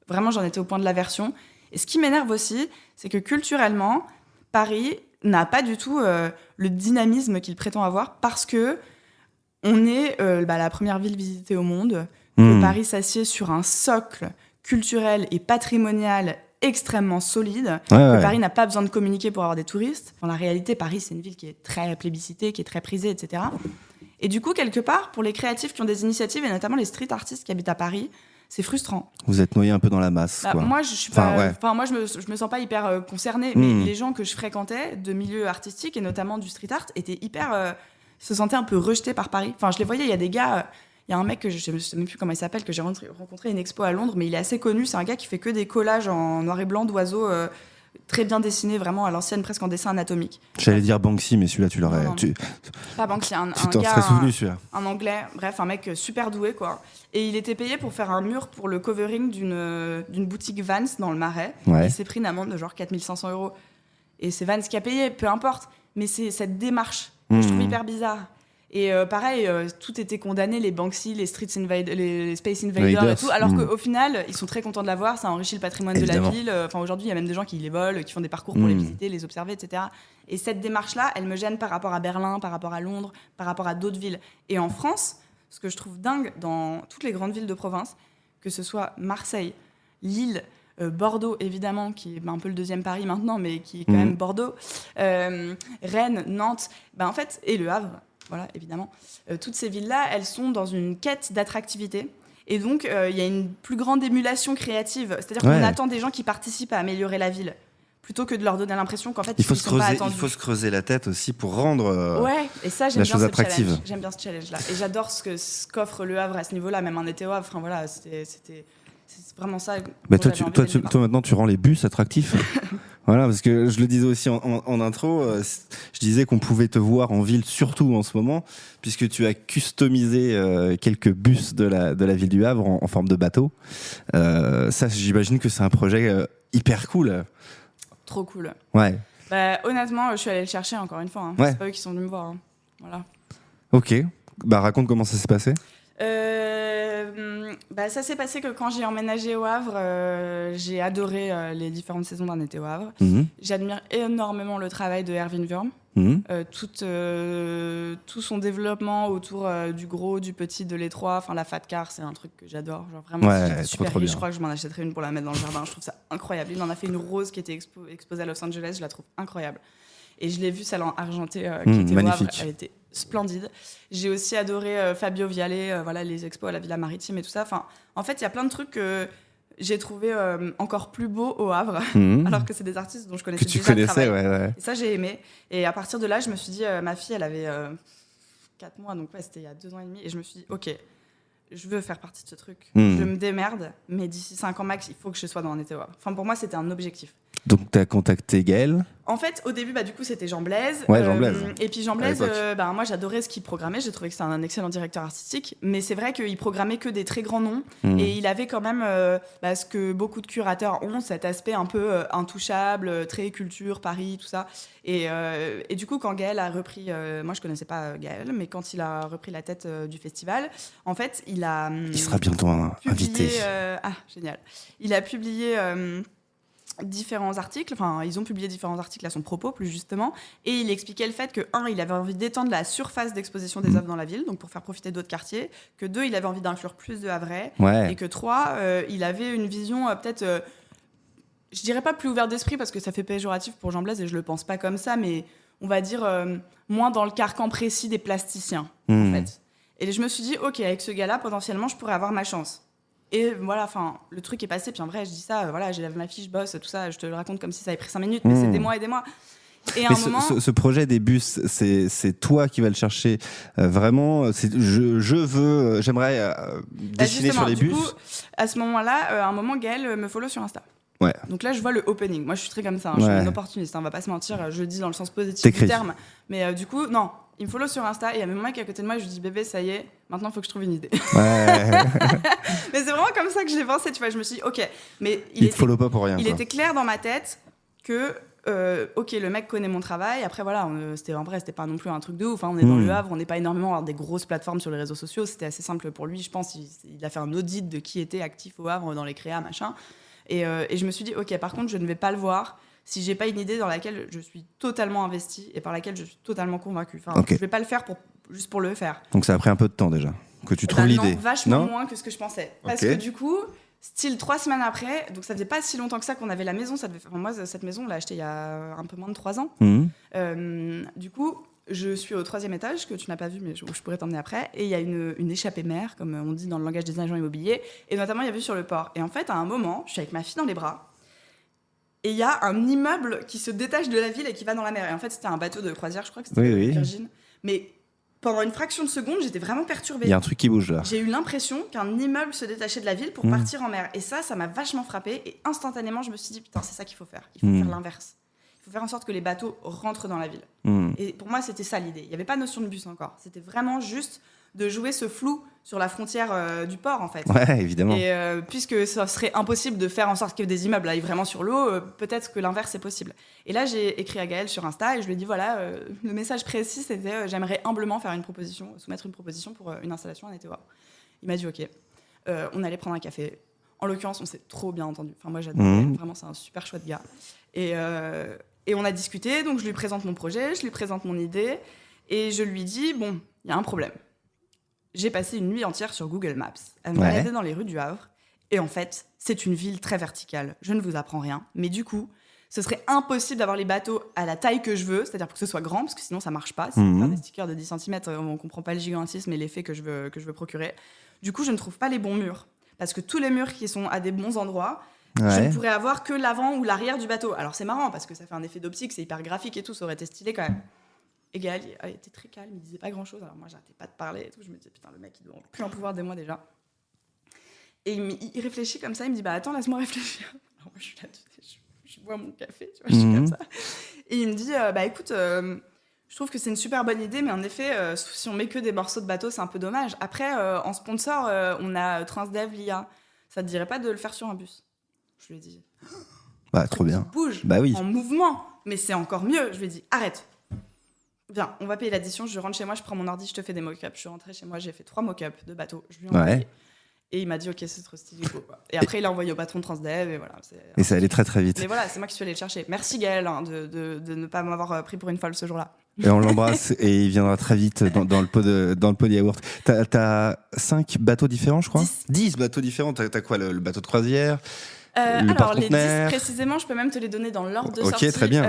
vraiment, j'en étais au point de l'aversion. Et ce qui m'énerve aussi, c'est que culturellement, Paris n'a pas du tout le dynamisme qu'il prétend avoir parce que on est la première ville visitée au monde, que Paris s'assied sur un socle culturel et patrimonial extrêmement solide, que Paris n'a pas besoin de communiquer pour avoir des touristes. Dans la réalité, Paris, c'est une ville qui est très plébiscitée, qui est très prisée, etc. Et du coup, quelque part, pour les créatifs qui ont des initiatives, et notamment les street artistes qui habitent à Paris, c'est frustrant. Vous êtes noyé un peu dans la masse, quoi. Moi, je suis pas... moi, je me sens pas hyper concernée, mais les gens que je fréquentais de milieux artistiques, et notamment du street art, étaient hyper... se sentaient un peu rejetés par Paris. Enfin, je les voyais, il y a des gars... Il y a un mec, je ne sais même plus comment il s'appelle, que j'ai rencontré à une expo à Londres, mais il est assez connu. C'est un gars qui fait que des collages en noir et blanc d'oiseaux très bien dessinés, vraiment à l'ancienne, presque en dessin anatomique. J'allais dire Banksy, mais celui-là, tu l'aurais... Pas Banksy, un t'en gars... serais souvenu, celui-là. Un anglais, bref, un mec super doué, quoi. Et il était payé pour faire un mur pour le covering d'une boutique Vans dans le Marais. Il s'est pris une amende de genre 4 500 €. Et c'est Vans qui a payé, peu importe. Mais c'est cette démarche que je trouve hyper bizarre. Et pareil, tout était condamné, les Banksy, les les Space Invaders et tout, alors qu'au final, ils sont très contents de l'avoir, ça enrichit le patrimoine de la ville. Enfin, aujourd'hui, il y a même des gens qui les volent, qui font des parcours pour les visiter, les observer, etc. Et cette démarche-là, elle me gêne par rapport à Berlin, par rapport à Londres, par rapport à d'autres villes. Et en France, ce que je trouve dingue dans toutes les grandes villes de province, que ce soit Marseille, Lille, Bordeaux, évidemment, qui est un peu le deuxième Paris maintenant, mais qui est quand même Bordeaux, Rennes, Nantes, en fait, et Le Havre, voilà, évidemment. Toutes ces villes-là, elles sont dans une quête d'attractivité. Et donc, il y a une plus grande émulation créative. C'est-à-dire qu'on attend des gens qui participent à améliorer la ville, plutôt que de leur donner l'impression qu'en fait, ils sont pas attendus. Il faut se creuser la tête aussi pour rendre et ça, la chose attractive. J'aime bien ce challenge-là. Et j'adore ce qu'offre Le Havre à ce niveau-là, même en été au Havre. Enfin, voilà, c'est vraiment ça. Toi, maintenant, tu rends les bus attractifs. Voilà, parce que je le disais aussi en intro, je disais qu'on pouvait te voir en ville, surtout en ce moment, puisque tu as customisé quelques bus de la ville du Havre en forme de bateau. Ça, j'imagine que c'est un projet hyper cool. Trop cool. Ouais. Honnêtement, je suis allée le chercher encore une fois. Hein. Ouais. C'est pas eux qui sont venus me voir. Hein. Voilà. Ok. Raconte comment ça s'est passé. Ça s'est passé que quand j'ai emménagé au Havre, j'ai adoré les différentes saisons d'un été au Havre. J'admire énormément le travail de Erwin Wurm. Tout son développement autour du gros, du petit, de l'étroit. Enfin, la Fat Car, c'est un truc que j'adore. Genre, vraiment, c'est super riche. Je crois que je m'en achèterais une pour la mettre dans le jardin. Je trouve ça incroyable. Il en a fait une rose qui était exposée à Los Angeles. Je la trouve incroyable. Et je l'ai vue, celle en argenté qui était magnifique. au Havre. Elle était splendide. J'ai aussi adoré Fabio Viale, les expos à la Villa Maritime et tout ça. Enfin, en fait, il y a plein de trucs que j'ai trouvé encore plus beaux au Havre, alors que c'est des artistes dont je connaissais déjà le travail. Ouais. Et ça, j'ai aimé. Et à partir de là, je me suis dit, ma fille, elle avait 4 mois, donc ouais, c'était il y a 2 ans et demi. Et je me suis dit, ok, je veux faire partie de ce truc. Mmh. Je me démerde, mais d'ici 5 ans max, il faut que je sois dans un été au Havre. Enfin, pour moi, c'était un objectif. Donc, tu as contacté Gaël. En fait, au début, du coup, c'était Jean Blaise. Ouais, Jean Blaise. Et puis Jean Blaise, moi, j'adorais ce qu'il programmait. J'ai trouvé que c'était un excellent directeur artistique. Mais c'est vrai qu'il programmait que des très grands noms. Et il avait quand même ce que beaucoup de curateurs ont, cet aspect un peu intouchable, très culture, Paris, tout ça. Et du coup, quand Gaël a repris... moi, je connaissais pas Gaël, mais quand il a repris la tête du festival, en fait, il a... il sera bientôt invité. Génial. Il a publié... différents articles, enfin ils ont publié différents articles à son propos plus justement, et il expliquait le fait que il avait envie d'étendre la surface d'exposition des œuvres dans la ville, donc pour faire profiter d'autres quartiers, que 2 il avait envie d'inclure plus de Havrais, et que 3 il avait une vision peut-être je dirais pas plus ouverte d'esprit parce que ça fait péjoratif pour Jean Blaise et je le pense pas comme ça, mais on va dire moins dans le carcan précis des plasticiens en fait. Et je me suis dit ok, avec ce gars-là potentiellement je pourrais avoir ma chance. Et voilà, enfin, le truc est passé. Puis en vrai, je dis ça, voilà, j'élève ma fille, je bosse, tout ça. Je te le raconte comme si ça avait pris 5 minutes, mais c'est des mois et des mois. Et à un moment... ce projet des bus, c'est toi qui vas le chercher vraiment. J'aimerais dessiner sur les bus. Du coup, à ce moment-là, à un moment, Gaël me follow sur Insta. Ouais. Donc là, je vois le opening. Moi, je suis très comme ça. Je suis une opportuniste. On va pas se mentir. Je le dis dans le sens positif du terme. Mais du coup, non. Il me follow sur Insta et il y a mon mec à côté de moi et je lui dis bébé, ça y est, maintenant il faut que je trouve une idée. Ouais. Mais c'est vraiment comme ça que j'ai pensé, tu vois. Je me suis dit, ok. Mais il te follow pas pour rien. Il était clair dans ma tête que, ok, le mec connaît mon travail. Après, voilà, c'était pas non plus un truc de ouf. Hein. On est dans le Havre, on n'est pas énormément à avoir des grosses plateformes sur les réseaux sociaux. C'était assez simple pour lui, je pense. Il a fait un audit de qui était actif au Havre dans les créas, machin. Et je me suis dit, ok, par contre, je ne vais pas le voir si j'ai pas une idée dans laquelle je suis totalement investie et par laquelle je suis totalement convaincue. Enfin, je vais pas le faire juste pour le faire. Donc ça a pris un peu de temps déjà que tu trouves l'idée. Non, vachement moins que ce que je pensais. Parce que du coup, style 3 semaines après, donc ça faisait pas si longtemps que ça qu'on avait la maison. Moi, cette maison, on l'a achetée il y a un peu moins de 3 ans. Du coup, je suis au 3e étage, que tu n'as pas vu, mais je pourrais t'emmener après. Et il y a une échappée mer, comme on dit dans le langage des agents immobiliers. Et notamment, il y a vue sur le port. Et en fait, à un moment, je suis avec ma fille dans les bras. Et il y a un immeuble qui se détache de la ville et qui va dans la mer. Et en fait, c'était un bateau de croisière, je crois que c'était Virgin. Mais pendant une fraction de seconde, j'étais vraiment perturbée. Il y a un truc qui bouge là. J'ai eu l'impression qu'un immeuble se détachait de la ville pour partir en mer. Et ça m'a vachement frappée. Et instantanément, je me suis dit, putain, c'est ça qu'il faut faire. Il faut faire l'inverse. Il faut faire en sorte que les bateaux rentrent dans la ville. Et pour moi, c'était ça l'idée. Il n'y avait pas de notion de bus encore. C'était vraiment juste de jouer ce flou sur la frontière du port, en fait. Ouais, évidemment. Et puisque ça serait impossible de faire en sorte que des immeubles aillent vraiment sur l'eau, peut-être que l'inverse est possible. Et là, j'ai écrit à Gaël sur Insta et je lui ai dit, voilà, le message précis, c'était j'aimerais humblement faire soumettre une proposition pour une installation à Nettewa. Il m'a dit, ok. On allait prendre un café. En l'occurrence, on s'est trop bien entendu. Enfin, moi, j'adore. Vraiment, c'est un super chouette gars. Et on a discuté, donc je lui présente mon projet, je lui présente mon idée et je lui dis, bon, il y a un problème. J'ai passé une nuit entière sur Google Maps à me balader dans les rues du Havre. Et en fait, c'est une ville très verticale. Je ne vous apprends rien. Mais du coup, ce serait impossible d'avoir les bateaux à la taille que je veux, c'est-à-dire pour que ce soit grand, parce que sinon ça ne marche pas. Si on fait des stickers de 10 cm, on ne comprend pas le gigantisme et l'effet que je veux procurer. Du coup, je ne trouve pas les bons murs. Parce que tous les murs qui sont à des bons endroits, je ne pourrais avoir que l'avant ou l'arrière du bateau. Alors c'est marrant, parce que ça fait un effet d'optique, c'est hyper graphique et tout, ça aurait été stylé quand même. Et Gaël, il était très calme, il disait pas grand-chose. Alors moi, j'arrêtais pas de parler et tout. Je me disais, putain, le mec, il doit plus en pouvoir de moi déjà. Et il réfléchit comme ça, il me dit, bah attends, laisse-moi réfléchir. Alors moi, je suis là, je bois mon café, tu vois, je suis comme ça. Et il me dit, bah écoute, je trouve que c'est une super bonne idée, mais en effet, si on met que des morceaux de bateau, c'est un peu dommage. Après, en sponsor, on a Transdev, l'IA. Ça te dirait pas de le faire sur un bus? Je lui ai dit, bah trop bien. Bouge, bah oui. En mouvement, mais c'est encore mieux. Je lui ai dit, arrête. Viens, on va payer l'addition, je rentre chez moi, je prends mon ordi, je te fais des mock-ups. Je suis rentrée chez moi, j'ai fait 3 mock-ups de bateaux. Je lui ai envoyé. Et il m'a dit, ok, c'est trop stylé. Quoi. Et après, il a envoyé au patron de Transdev. Et voilà. Et ça allait très très vite. Mais voilà, c'est moi qui suis allée le chercher. Merci Gaël de ne pas m'avoir pris pour une folle ce jour-là. Et on l'embrasse et il viendra très vite dans le pot yaourt. T'as 5 bateaux différents, je crois. 10 bateaux différents. T'as quoi, le bateau de croisière, Le Alors, les 10 porte-conteneurs. précisément, je peux même te les donner dans l'ordre de Ok, sortie. très bien.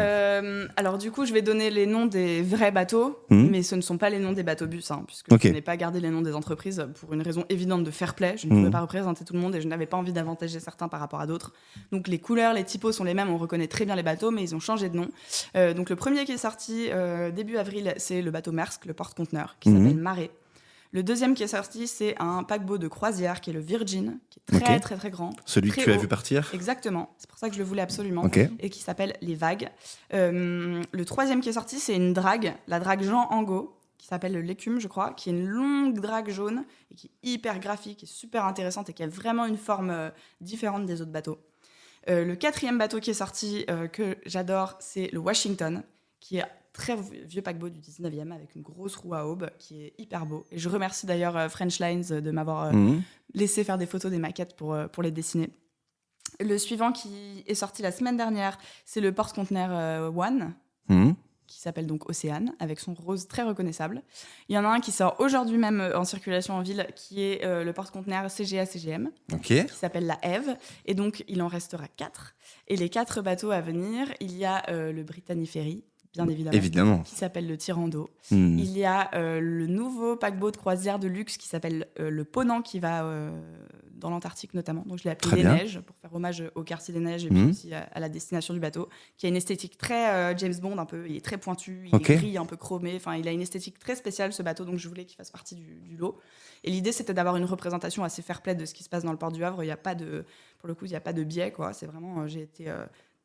Alors, du coup, je vais donner les noms des vrais bateaux, Mhm. mais ce ne sont pas les noms des bateaux-bus, puisque Ok. je n'ai pas gardé les noms des entreprises pour une raison évidente de fair play. Je ne pouvais pas représenter tout le monde et je n'avais pas envie d'avantager certains par rapport à d'autres. Donc, les couleurs, les typos sont les mêmes, on reconnaît très bien les bateaux, mais ils ont changé de nom. Donc, le premier qui est sorti début avril, c'est le bateau Maersk, le porte-conteneur, qui s'appelle Marée. Le deuxième qui est sorti, c'est un paquebot de croisière qui est le Virgin, qui est très, Ok. très, très grand. Celui très que tu as haut. vu partir. Exactement, c'est pour ça que je le voulais absolument. Ok. Et qui s'appelle Les Vagues. Le troisième qui est sorti, c'est une drague, la drague Jean Angot, qui s'appelle l'Écume, je crois, qui est une longue drague jaune et qui est hyper graphique, qui est super intéressante et qui a vraiment une forme différente des autres bateaux. Le quatrième bateau qui est sorti, que j'adore, c'est le Washington, qui est très vieux paquebot du 19e avec une grosse roue à aube qui est hyper beau. Et je remercie d'ailleurs French Lines de m'avoir laissé faire des photos des maquettes pour les dessiner. Le suivant qui est sorti la semaine dernière, c'est le porte-conteneur One, qui s'appelle donc Océane, avec son rose très reconnaissable. Il y en a un qui sort aujourd'hui même en circulation en ville, qui est le porte-conteneur CGA-CGM, qui s'appelle la Eve. Et donc, il en restera 4. Et les 4 bateaux à venir, il y a le Brittany Ferry, bien évidemment, qui s'appelle le Tyrando. Il y a le nouveau paquebot de croisière de luxe qui s'appelle le Ponant, qui va dans l'Antarctique notamment. Donc je l'ai appelé Les Neiges, pour faire hommage au quartier des Neiges et puis aussi à la destination du bateau, qui a une esthétique très James Bond un peu. Il est très pointu, il est gris, un peu chromé. Enfin, il a une esthétique très spéciale, ce bateau, donc je voulais qu'il fasse partie du lot. Et l'idée, c'était d'avoir une représentation assez fair-play de ce qui se passe dans le port du Havre. Il y a pas de, pour le coup, il n'y a pas de biais, quoi. C'est vraiment, j'ai été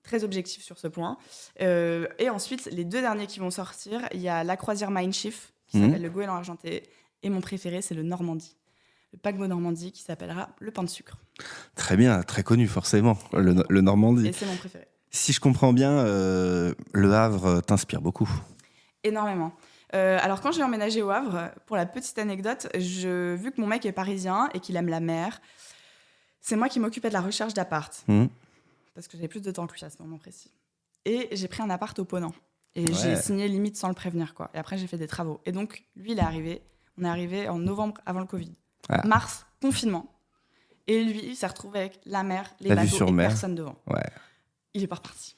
très objectif sur ce point. Et ensuite, les 2 derniers qui vont sortir, il y a la croisière Mindshift, qui s'appelle le Goéland Argenté, et mon préféré, c'est le Normandie. Le paquebot Normandie, qui s'appellera le Pain de Sucre. Très bien, très connu forcément, le Normandie. Et c'est mon préféré. Si je comprends bien, Le Havre t'inspire beaucoup. Énormément. Alors, quand j'ai emménagé au Havre, pour la petite anecdote, vu que mon mec est parisien et qu'il aime la mer, c'est moi qui m'occupais de la recherche d'appart. Parce que j'avais plus de temps que lui à ce moment précis. Et j'ai pris un appart au Ponant. Et j'ai signé limite sans le prévenir, quoi. Et après, j'ai fait des travaux. Et donc, lui, il est arrivé. On est arrivé en novembre avant le Covid. Mars, confinement. Et lui, il s'est retrouvé avec la mer, les bateaux et personne devant. Il est pas reparti.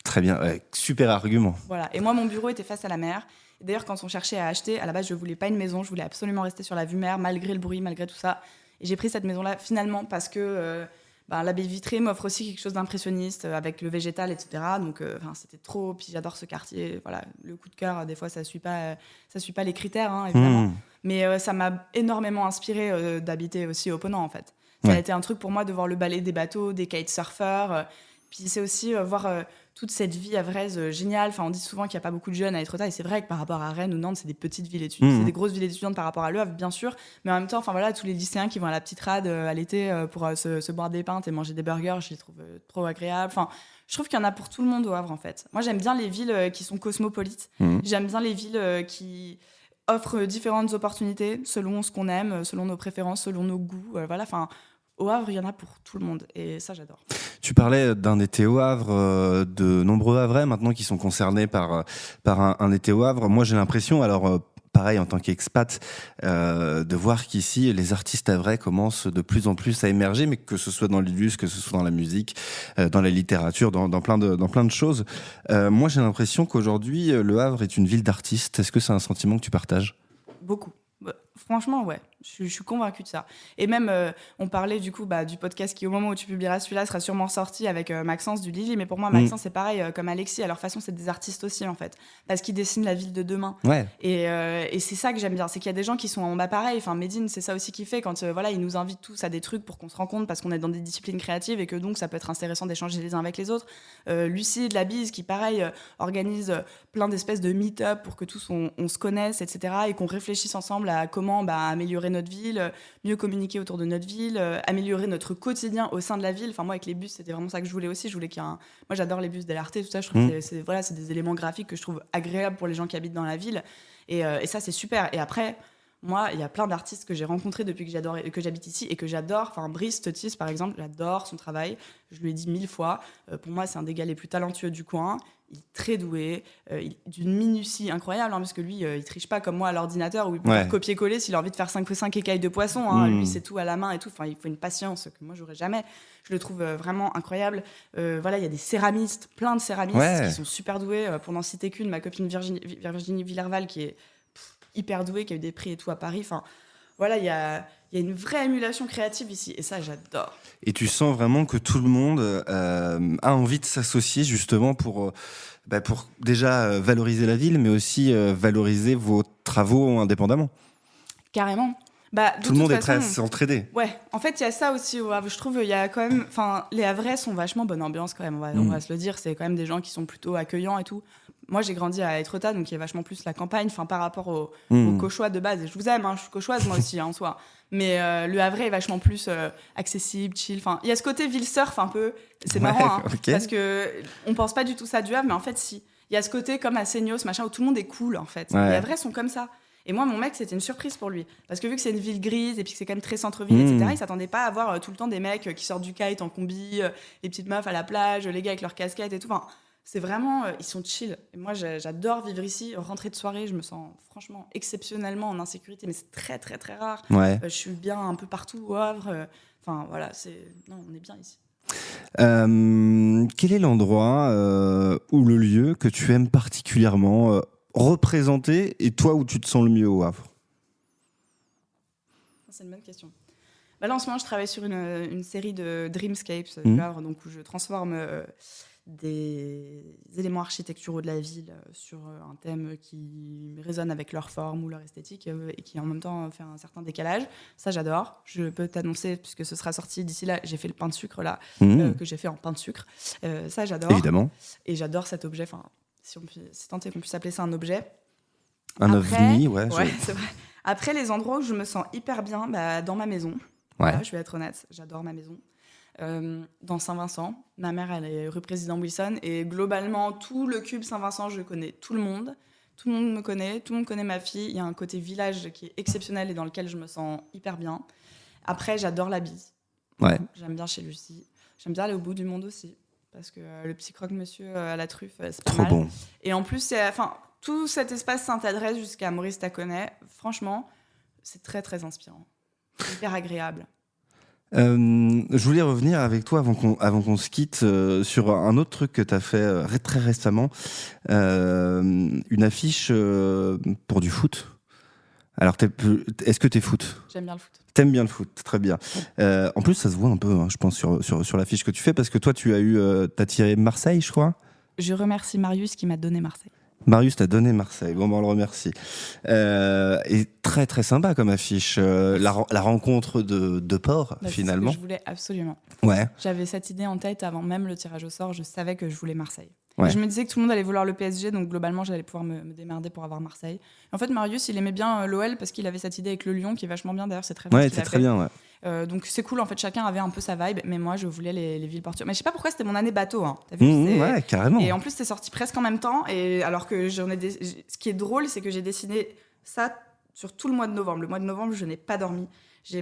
Très bien, super argument. Voilà. Et moi, mon bureau était face à la mer. Et d'ailleurs, quand on cherchait à acheter, à la base, je voulais pas une maison. Je voulais absolument rester sur la vue mer, malgré le bruit, malgré tout ça. Et j'ai pris cette maison-là, finalement, parce que la baie vitrée m'offre aussi quelque chose d'impressionniste avec le végétal, etc. Donc, c'était trop. Puis j'adore ce quartier. Voilà, le coup de cœur, des fois, ça suit pas les critères, évidemment. Mais ça m'a énormément inspiré d'habiter aussi au Ponant, en fait. Ça a été un truc pour moi de voir le ballet des bateaux, des kitesurfers. Puis c'est aussi voir toute cette vie havraise géniale. Enfin, on dit souvent qu'il n'y a pas beaucoup de jeunes à Étretat. Et c'est vrai que par rapport à Rennes ou Nantes, c'est des petites villes étudiantes. C'est des grosses villes étudiantes par rapport à Le Havre, bien sûr. Mais en même temps, tous les lycéens qui vont à la petite rade à l'été pour se boire des pintes et manger des burgers, je les trouve trop agréables. Enfin, je trouve qu'il y en a pour tout le monde au Havre, en fait. Moi, j'aime bien les villes qui sont cosmopolites. J'aime bien les villes qui offrent différentes opportunités selon ce qu'on aime, selon nos préférences, selon nos goûts. Au Havre, il y en a pour tout le monde. Et ça, j'adore. Tu parlais d'un été au Havre, de nombreux Havrais maintenant qui sont concernés par un été au Havre. Moi, j'ai l'impression, pareil en tant qu'expat, de voir qu'ici, les artistes havrais commencent de plus en plus à émerger, mais que ce soit dans l'illus, que ce soit dans la musique, dans la littérature, dans plein de choses. Moi, j'ai l'impression qu'aujourd'hui, Le Havre est une ville d'artistes. Est-ce que c'est un sentiment que tu partages ? Beaucoup. Franchement, ouais. Je suis convaincue de ça. Et même, on parlait du coup du podcast qui, au moment où tu publieras celui-là, sera sûrement sorti avec Maxence du Lily. Mais pour moi, Maxence, c'est pareil, comme Alexis. À leur façon, c'est des artistes aussi, en fait. Parce qu'ils dessinent la ville de demain. Et c'est ça que j'aime bien. C'est qu'il y a des gens qui sont pareil. Enfin, Medine, c'est ça aussi qu'il fait. Quand il nous invite tous à des trucs pour qu'on se rencontre parce qu'on est dans des disciplines créatives et que donc ça peut être intéressant d'échanger les uns avec les autres. Lucie de la Bise qui, pareil, organise plein d'espèces de meet-up pour que tous on se connaisse, etc. Et qu'on réfléchisse ensemble à comment améliorer notre ville, mieux communiquer autour de notre ville, améliorer notre quotidien au sein de la ville. Enfin, moi, avec les bus, c'était vraiment ça que je voulais aussi. Je voulais qu'il y ait moi, j'adore les bus d'LRT, tout ça. Je trouve que c'est des éléments graphiques que je trouve agréables pour les gens qui habitent dans la ville. Et ça, c'est super. Et après, moi, il y a plein d'artistes que j'ai rencontrés depuis que j'habite ici et que j'adore. Enfin, Brice Totis, par exemple, j'adore son travail. Je lui ai dit 1000 fois. Pour moi, c'est un des gars les plus talentueux du coin. il est très doué, d'une minutie incroyable, parce que lui, il triche pas comme moi à l'ordinateur où il peut faire copier-coller s'il a envie de faire 5 écailles de poisson. Lui, c'est tout à la main et tout. Enfin, il faut une patience que moi, j'aurais jamais. Je le trouve vraiment incroyable. Voilà, il y a des céramistes, plein de céramistes qui sont super doués. Pour n'en citer qu'une, ma copine Virginie Villerval, qui est hyper douée, qui a eu des prix et tout à Paris. Enfin, voilà, il y a une vraie émulation créative ici, et ça, j'adore. Et tu sens vraiment que tout le monde a envie de s'associer justement pour déjà valoriser la ville, mais aussi valoriser vos travaux indépendamment. Carrément. Tout le monde est prêt à s'entraider. Ouais, en fait, il y a ça aussi au Havre. Je trouve il y a quand même... Enfin, les Havrais sont vachement bonne ambiance quand même, on va se le dire. C'est quand même des gens qui sont plutôt accueillants et tout. Moi, j'ai grandi à Étretat, donc il y a vachement plus la campagne, par rapport aux Cauchois de base. Et je vous aime, je suis cauchoise moi aussi, en soi. Mais le Havrais est vachement plus accessible, chill. Enfin, il y a ce côté ville surf un peu. C'est marrant, parce qu'on pense pas du tout ça du Havre, mais en fait, si. Il y a ce côté comme à Seignos, machin, où tout le monde est cool, en fait. Les Havrais sont comme ça. Et moi, mon mec, c'était une surprise pour lui. Parce que vu que c'est une ville grise et puis que c'est quand même très centre-ville, etc., il s'attendait pas à voir tout le temps des mecs qui sortent du kite en combi, les petites meufs à la plage, les gars avec leurs casquettes et tout. Enfin, c'est vraiment... ils sont chill. Et moi, j'adore vivre ici. Rentrer de soirée, je me sens franchement exceptionnellement en insécurité, mais c'est très, très, très rare. Je suis bien un peu partout au Havre. Enfin, voilà, non, on est bien ici. Quel est l'endroit ou le lieu que tu aimes particulièrement représenter, et toi, où tu te sens le mieux au Havre? C'est une bonne question. Là, en ce moment, je travaille sur une série de Dreamscapes du Havre, donc où je transforme des éléments architecturaux de la ville sur un thème qui résonne avec leur forme ou leur esthétique et qui en même temps fait un certain décalage. Ça, j'adore. Je peux t'annoncer, puisque ce sera sorti d'ici là, j'ai fait le pain de sucre là, que j'ai fait en pain de sucre. Ça, j'adore. Évidemment. Et j'adore cet objet. Enfin, si tant est qu'on puisse appeler ça un objet. Un ovni, c'est vrai. Après, les endroits où je me sens hyper bien, dans ma maison. Voilà, je vais être honnête, j'adore ma maison. Dans Saint-Vincent, ma mère, elle est rue Président Wilson, et globalement, tout le cube Saint-Vincent, je connais tout le monde. Tout le monde me connaît, tout le monde connaît ma fille. Il y a un côté village qui est exceptionnel et dans lequel je me sens hyper bien. Après, j'adore la bise. J'aime bien chez Lucie. J'aime bien aller au bout du monde aussi. Parce que le petit croque-monsieur à la truffe, c'est pas trop mal. Bon. Et en plus, tout cet espace Sainte-Adresse jusqu'à Maurice-Taconnay, franchement, c'est très, très inspirant. Hyper agréable. Je voulais revenir avec toi avant qu'on se quitte sur un autre truc que tu as fait très récemment. Une affiche pour du foot. Alors, est-ce que t'es foot? J'aime bien le foot. T'aimes bien le foot, très bien. En plus, ça se voit un peu, je pense, sur l'affiche que tu fais, parce que toi, t'as tiré Marseille, je crois. Je remercie Marius qui m'a donné Marseille. Marius t'a donné Marseille, bon, on le remercie. Et très très sympa comme affiche, la rencontre de Port, finalement. C'est ce que je voulais absolument. J'avais cette idée en tête avant même le tirage au sort, je savais que je voulais Marseille. Je me disais que tout le monde allait vouloir le PSG, donc globalement j'allais pouvoir me démerder pour avoir Marseille. En fait, Marius, il aimait bien l'OL parce qu'il avait cette idée avec le Lyon qui est vachement bien, d'ailleurs c'est très bien. C'est très bien, donc c'est cool, en fait, chacun avait un peu sa vibe, mais moi je voulais les villes portuaires. Mais je sais pas pourquoi c'était mon année bateau, T'as vu, carrément. Et en plus c'est sorti presque en même temps, et alors que ce qui est drôle, c'est que j'ai dessiné ça sur tout le mois de novembre. Le mois de novembre, je n'ai pas dormi.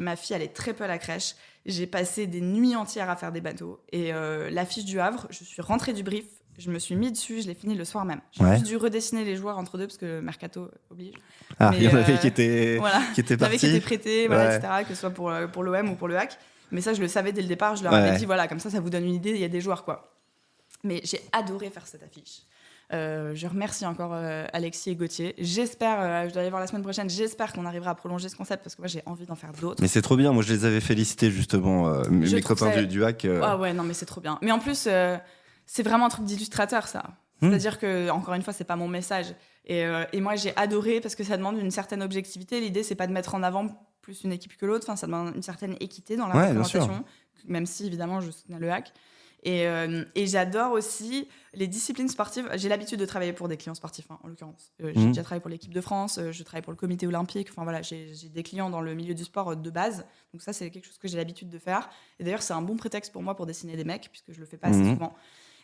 Ma fille, elle est très peu à la crèche. J'ai passé des nuits entières à faire des bateaux. Et l'affiche du Havre, je suis rentrée du brief, je me suis mis dessus, je l'ai fini le soir même. J'ai juste dû redessiner les joueurs entre deux parce que le mercato oblige. Il y en avait qui étaient partis. Il y en avait qui étaient prêtés, etc., que ce soit pour l'OM ou pour le HAC. Mais ça, je le savais dès le départ. Je leur avais dit, comme ça vous donne une idée, il y a des joueurs, quoi. Mais j'ai adoré faire cette affiche. Je remercie encore Alexis et Gauthier. J'espère, je dois aller voir la semaine prochaine, j'espère qu'on arrivera à prolonger ce concept parce que moi j'ai envie d'en faire d'autres. Mais c'est trop bien, moi je les avais félicités justement, mes copains du HAC. Ah ouais, non mais c'est trop bien. Mais en plus, c'est vraiment un truc d'illustrateur ça. C'est-à-dire que, encore une fois, c'est pas mon message. Et moi j'ai adoré parce que ça demande une certaine objectivité. L'idée c'est pas de mettre en avant plus une équipe que l'autre, ça demande une certaine équité dans la représentation, même si évidemment je soutiens le HAC. Et j'adore aussi les disciplines sportives. J'ai l'habitude de travailler pour des clients sportifs, en l'occurrence. J'ai déjà travaillé pour l'équipe de France, je travaille pour le comité olympique. Enfin voilà, j'ai des clients dans le milieu du sport de base. Donc ça, c'est quelque chose que j'ai l'habitude de faire. Et d'ailleurs, c'est un bon prétexte pour moi pour dessiner des mecs, puisque je le fais pas assez souvent.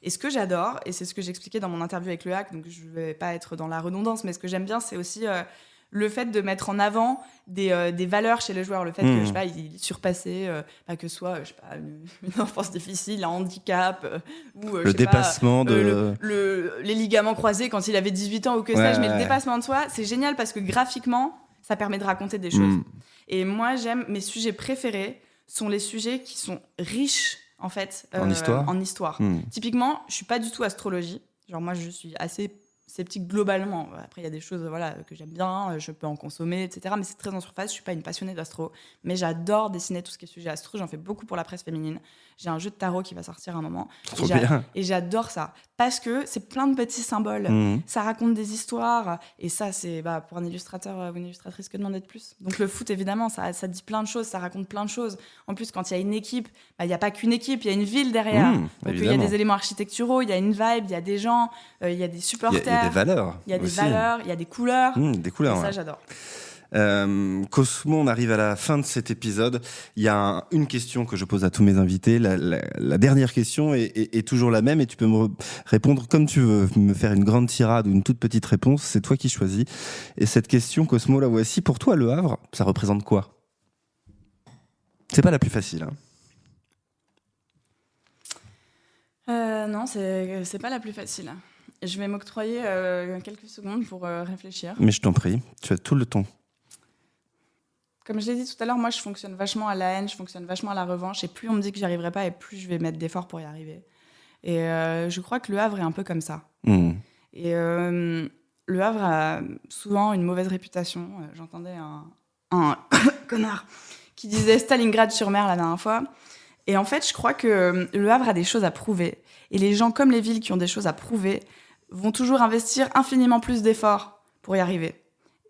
Et ce que j'adore, et c'est ce que j'expliquais dans mon interview avec le HAC, donc je vais pas être dans la redondance, mais ce que j'aime bien, c'est aussi le fait de mettre en avant des valeurs chez le joueur, le fait que, je sais pas, il est surpassé, que ce soit, je sais pas, une enfance difficile, un handicap, ou le dépassement les ligaments croisés quand il avait 18 ans ou que sais-je, mais le dépassement de soi, c'est génial parce que graphiquement, ça permet de raconter des choses. Et moi, mes sujets préférés sont les sujets qui sont riches, en fait, en histoire. Typiquement, je suis pas du tout astrologie. Genre, moi, je suis assez sceptique globalement. Après, il y a des choses que j'aime bien, je peux en consommer, etc. Mais c'est très en surface. Je suis pas une passionnée d'astro, mais j'adore dessiner tout ce qui est sujet astro. J'en fais beaucoup pour la presse féminine. J'ai un jeu de tarot qui va sortir à un moment. Et j'adore ça parce que c'est plein de petits symboles. Ça raconte des histoires. Et ça, c'est pour un illustrateur ou une illustratrice, que demander de plus. Donc le foot, évidemment, ça dit plein de choses, ça raconte plein de choses. En plus, quand il y a une équipe, il n'y a pas qu'une équipe, il y a une ville derrière. Donc il y a des éléments architecturaux, il y a une vibe, il y a des gens, il y a des supporters. Il y a des valeurs. Il y a des valeurs, il y a des couleurs. Des couleurs, et ça, j'adore. Cosmo, on arrive à la fin de cet épisode. Il y a une question que je pose à tous mes invités. La dernière question est toujours la même et tu peux me répondre comme tu veux, me faire une grande tirade ou une toute petite réponse. C'est toi qui choisis. Et cette question, Cosmo, la voici. Pour toi, Le Havre, ça représente quoi ? C'est pas la plus facile. Non, c'est pas la plus facile. Je vais m'octroyer quelques secondes pour réfléchir. Mais je t'en prie, tu as tout le temps. Comme je l'ai dit tout à l'heure, moi je fonctionne vachement à la haine, je fonctionne vachement à la revanche, et plus on me dit que j'y arriverai pas, et plus je vais mettre d'efforts pour y arriver. Et je crois que Le Havre est un peu comme ça. Et Le Havre a souvent une mauvaise réputation. J'entendais un connard qui disait Stalingrad-sur-Mer la dernière fois. Et en fait, je crois que Le Havre a des choses à prouver. Et les gens, comme les villes qui ont des choses à prouver, vont toujours investir infiniment plus d'efforts pour y arriver.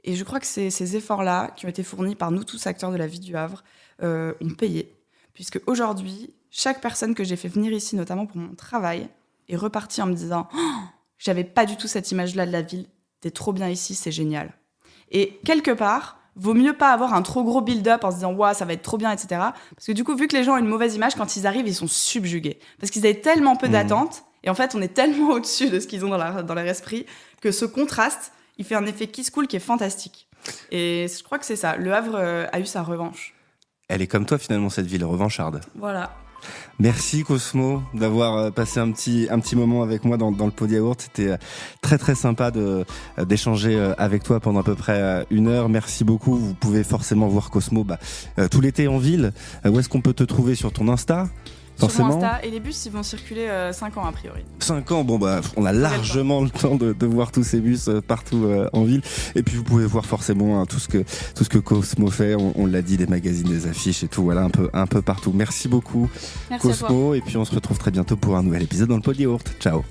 Et je crois que ces efforts-là, qui ont été fournis par nous tous acteurs de la vie du Havre, ont payé. Puisque aujourd'hui, chaque personne que j'ai fait venir ici, notamment pour mon travail, est repartie en me disant « J'avais pas du tout cette image-là de la ville. T'es trop bien ici, c'est génial. » Et quelque part, vaut mieux pas avoir un trop gros build-up en se disant « Ouah, ça va être trop bien, etc. » Parce que du coup, vu que les gens ont une mauvaise image, quand ils arrivent, ils sont subjugués. Parce qu'ils avaient tellement peu d'attentes, et en fait, on est tellement au-dessus de ce qu'ils ont dans leur esprit, que ce contraste, il fait un effet kiss cool qui est fantastique. Et je crois que c'est ça. Le Havre a eu sa revanche. Elle est comme toi, finalement, cette ville revancharde. Voilà. Merci Cosmo d'avoir passé un petit moment avec moi dans le Pod Yaourt. C'était très très sympa d'échanger avec toi pendant à peu près 1 heure. Merci beaucoup. Vous pouvez forcément voir Cosmo tout l'été en ville. Où est-ce qu'on peut te trouver sur ton Insta ? Forcément. Sur mon Insta, et les bus, ils vont circuler 5 ans a priori. 5 ans, on a largement le temps de voir tous ces bus partout en ville. Et puis vous pouvez voir forcément tout ce que Cosmo fait. On l'a dit, des magazines, des affiches et tout, voilà, un peu partout. Merci beaucoup, Merci Cosmo. Et puis on se retrouve très bientôt pour un nouvel épisode dans le Pod Yaourt. Ciao.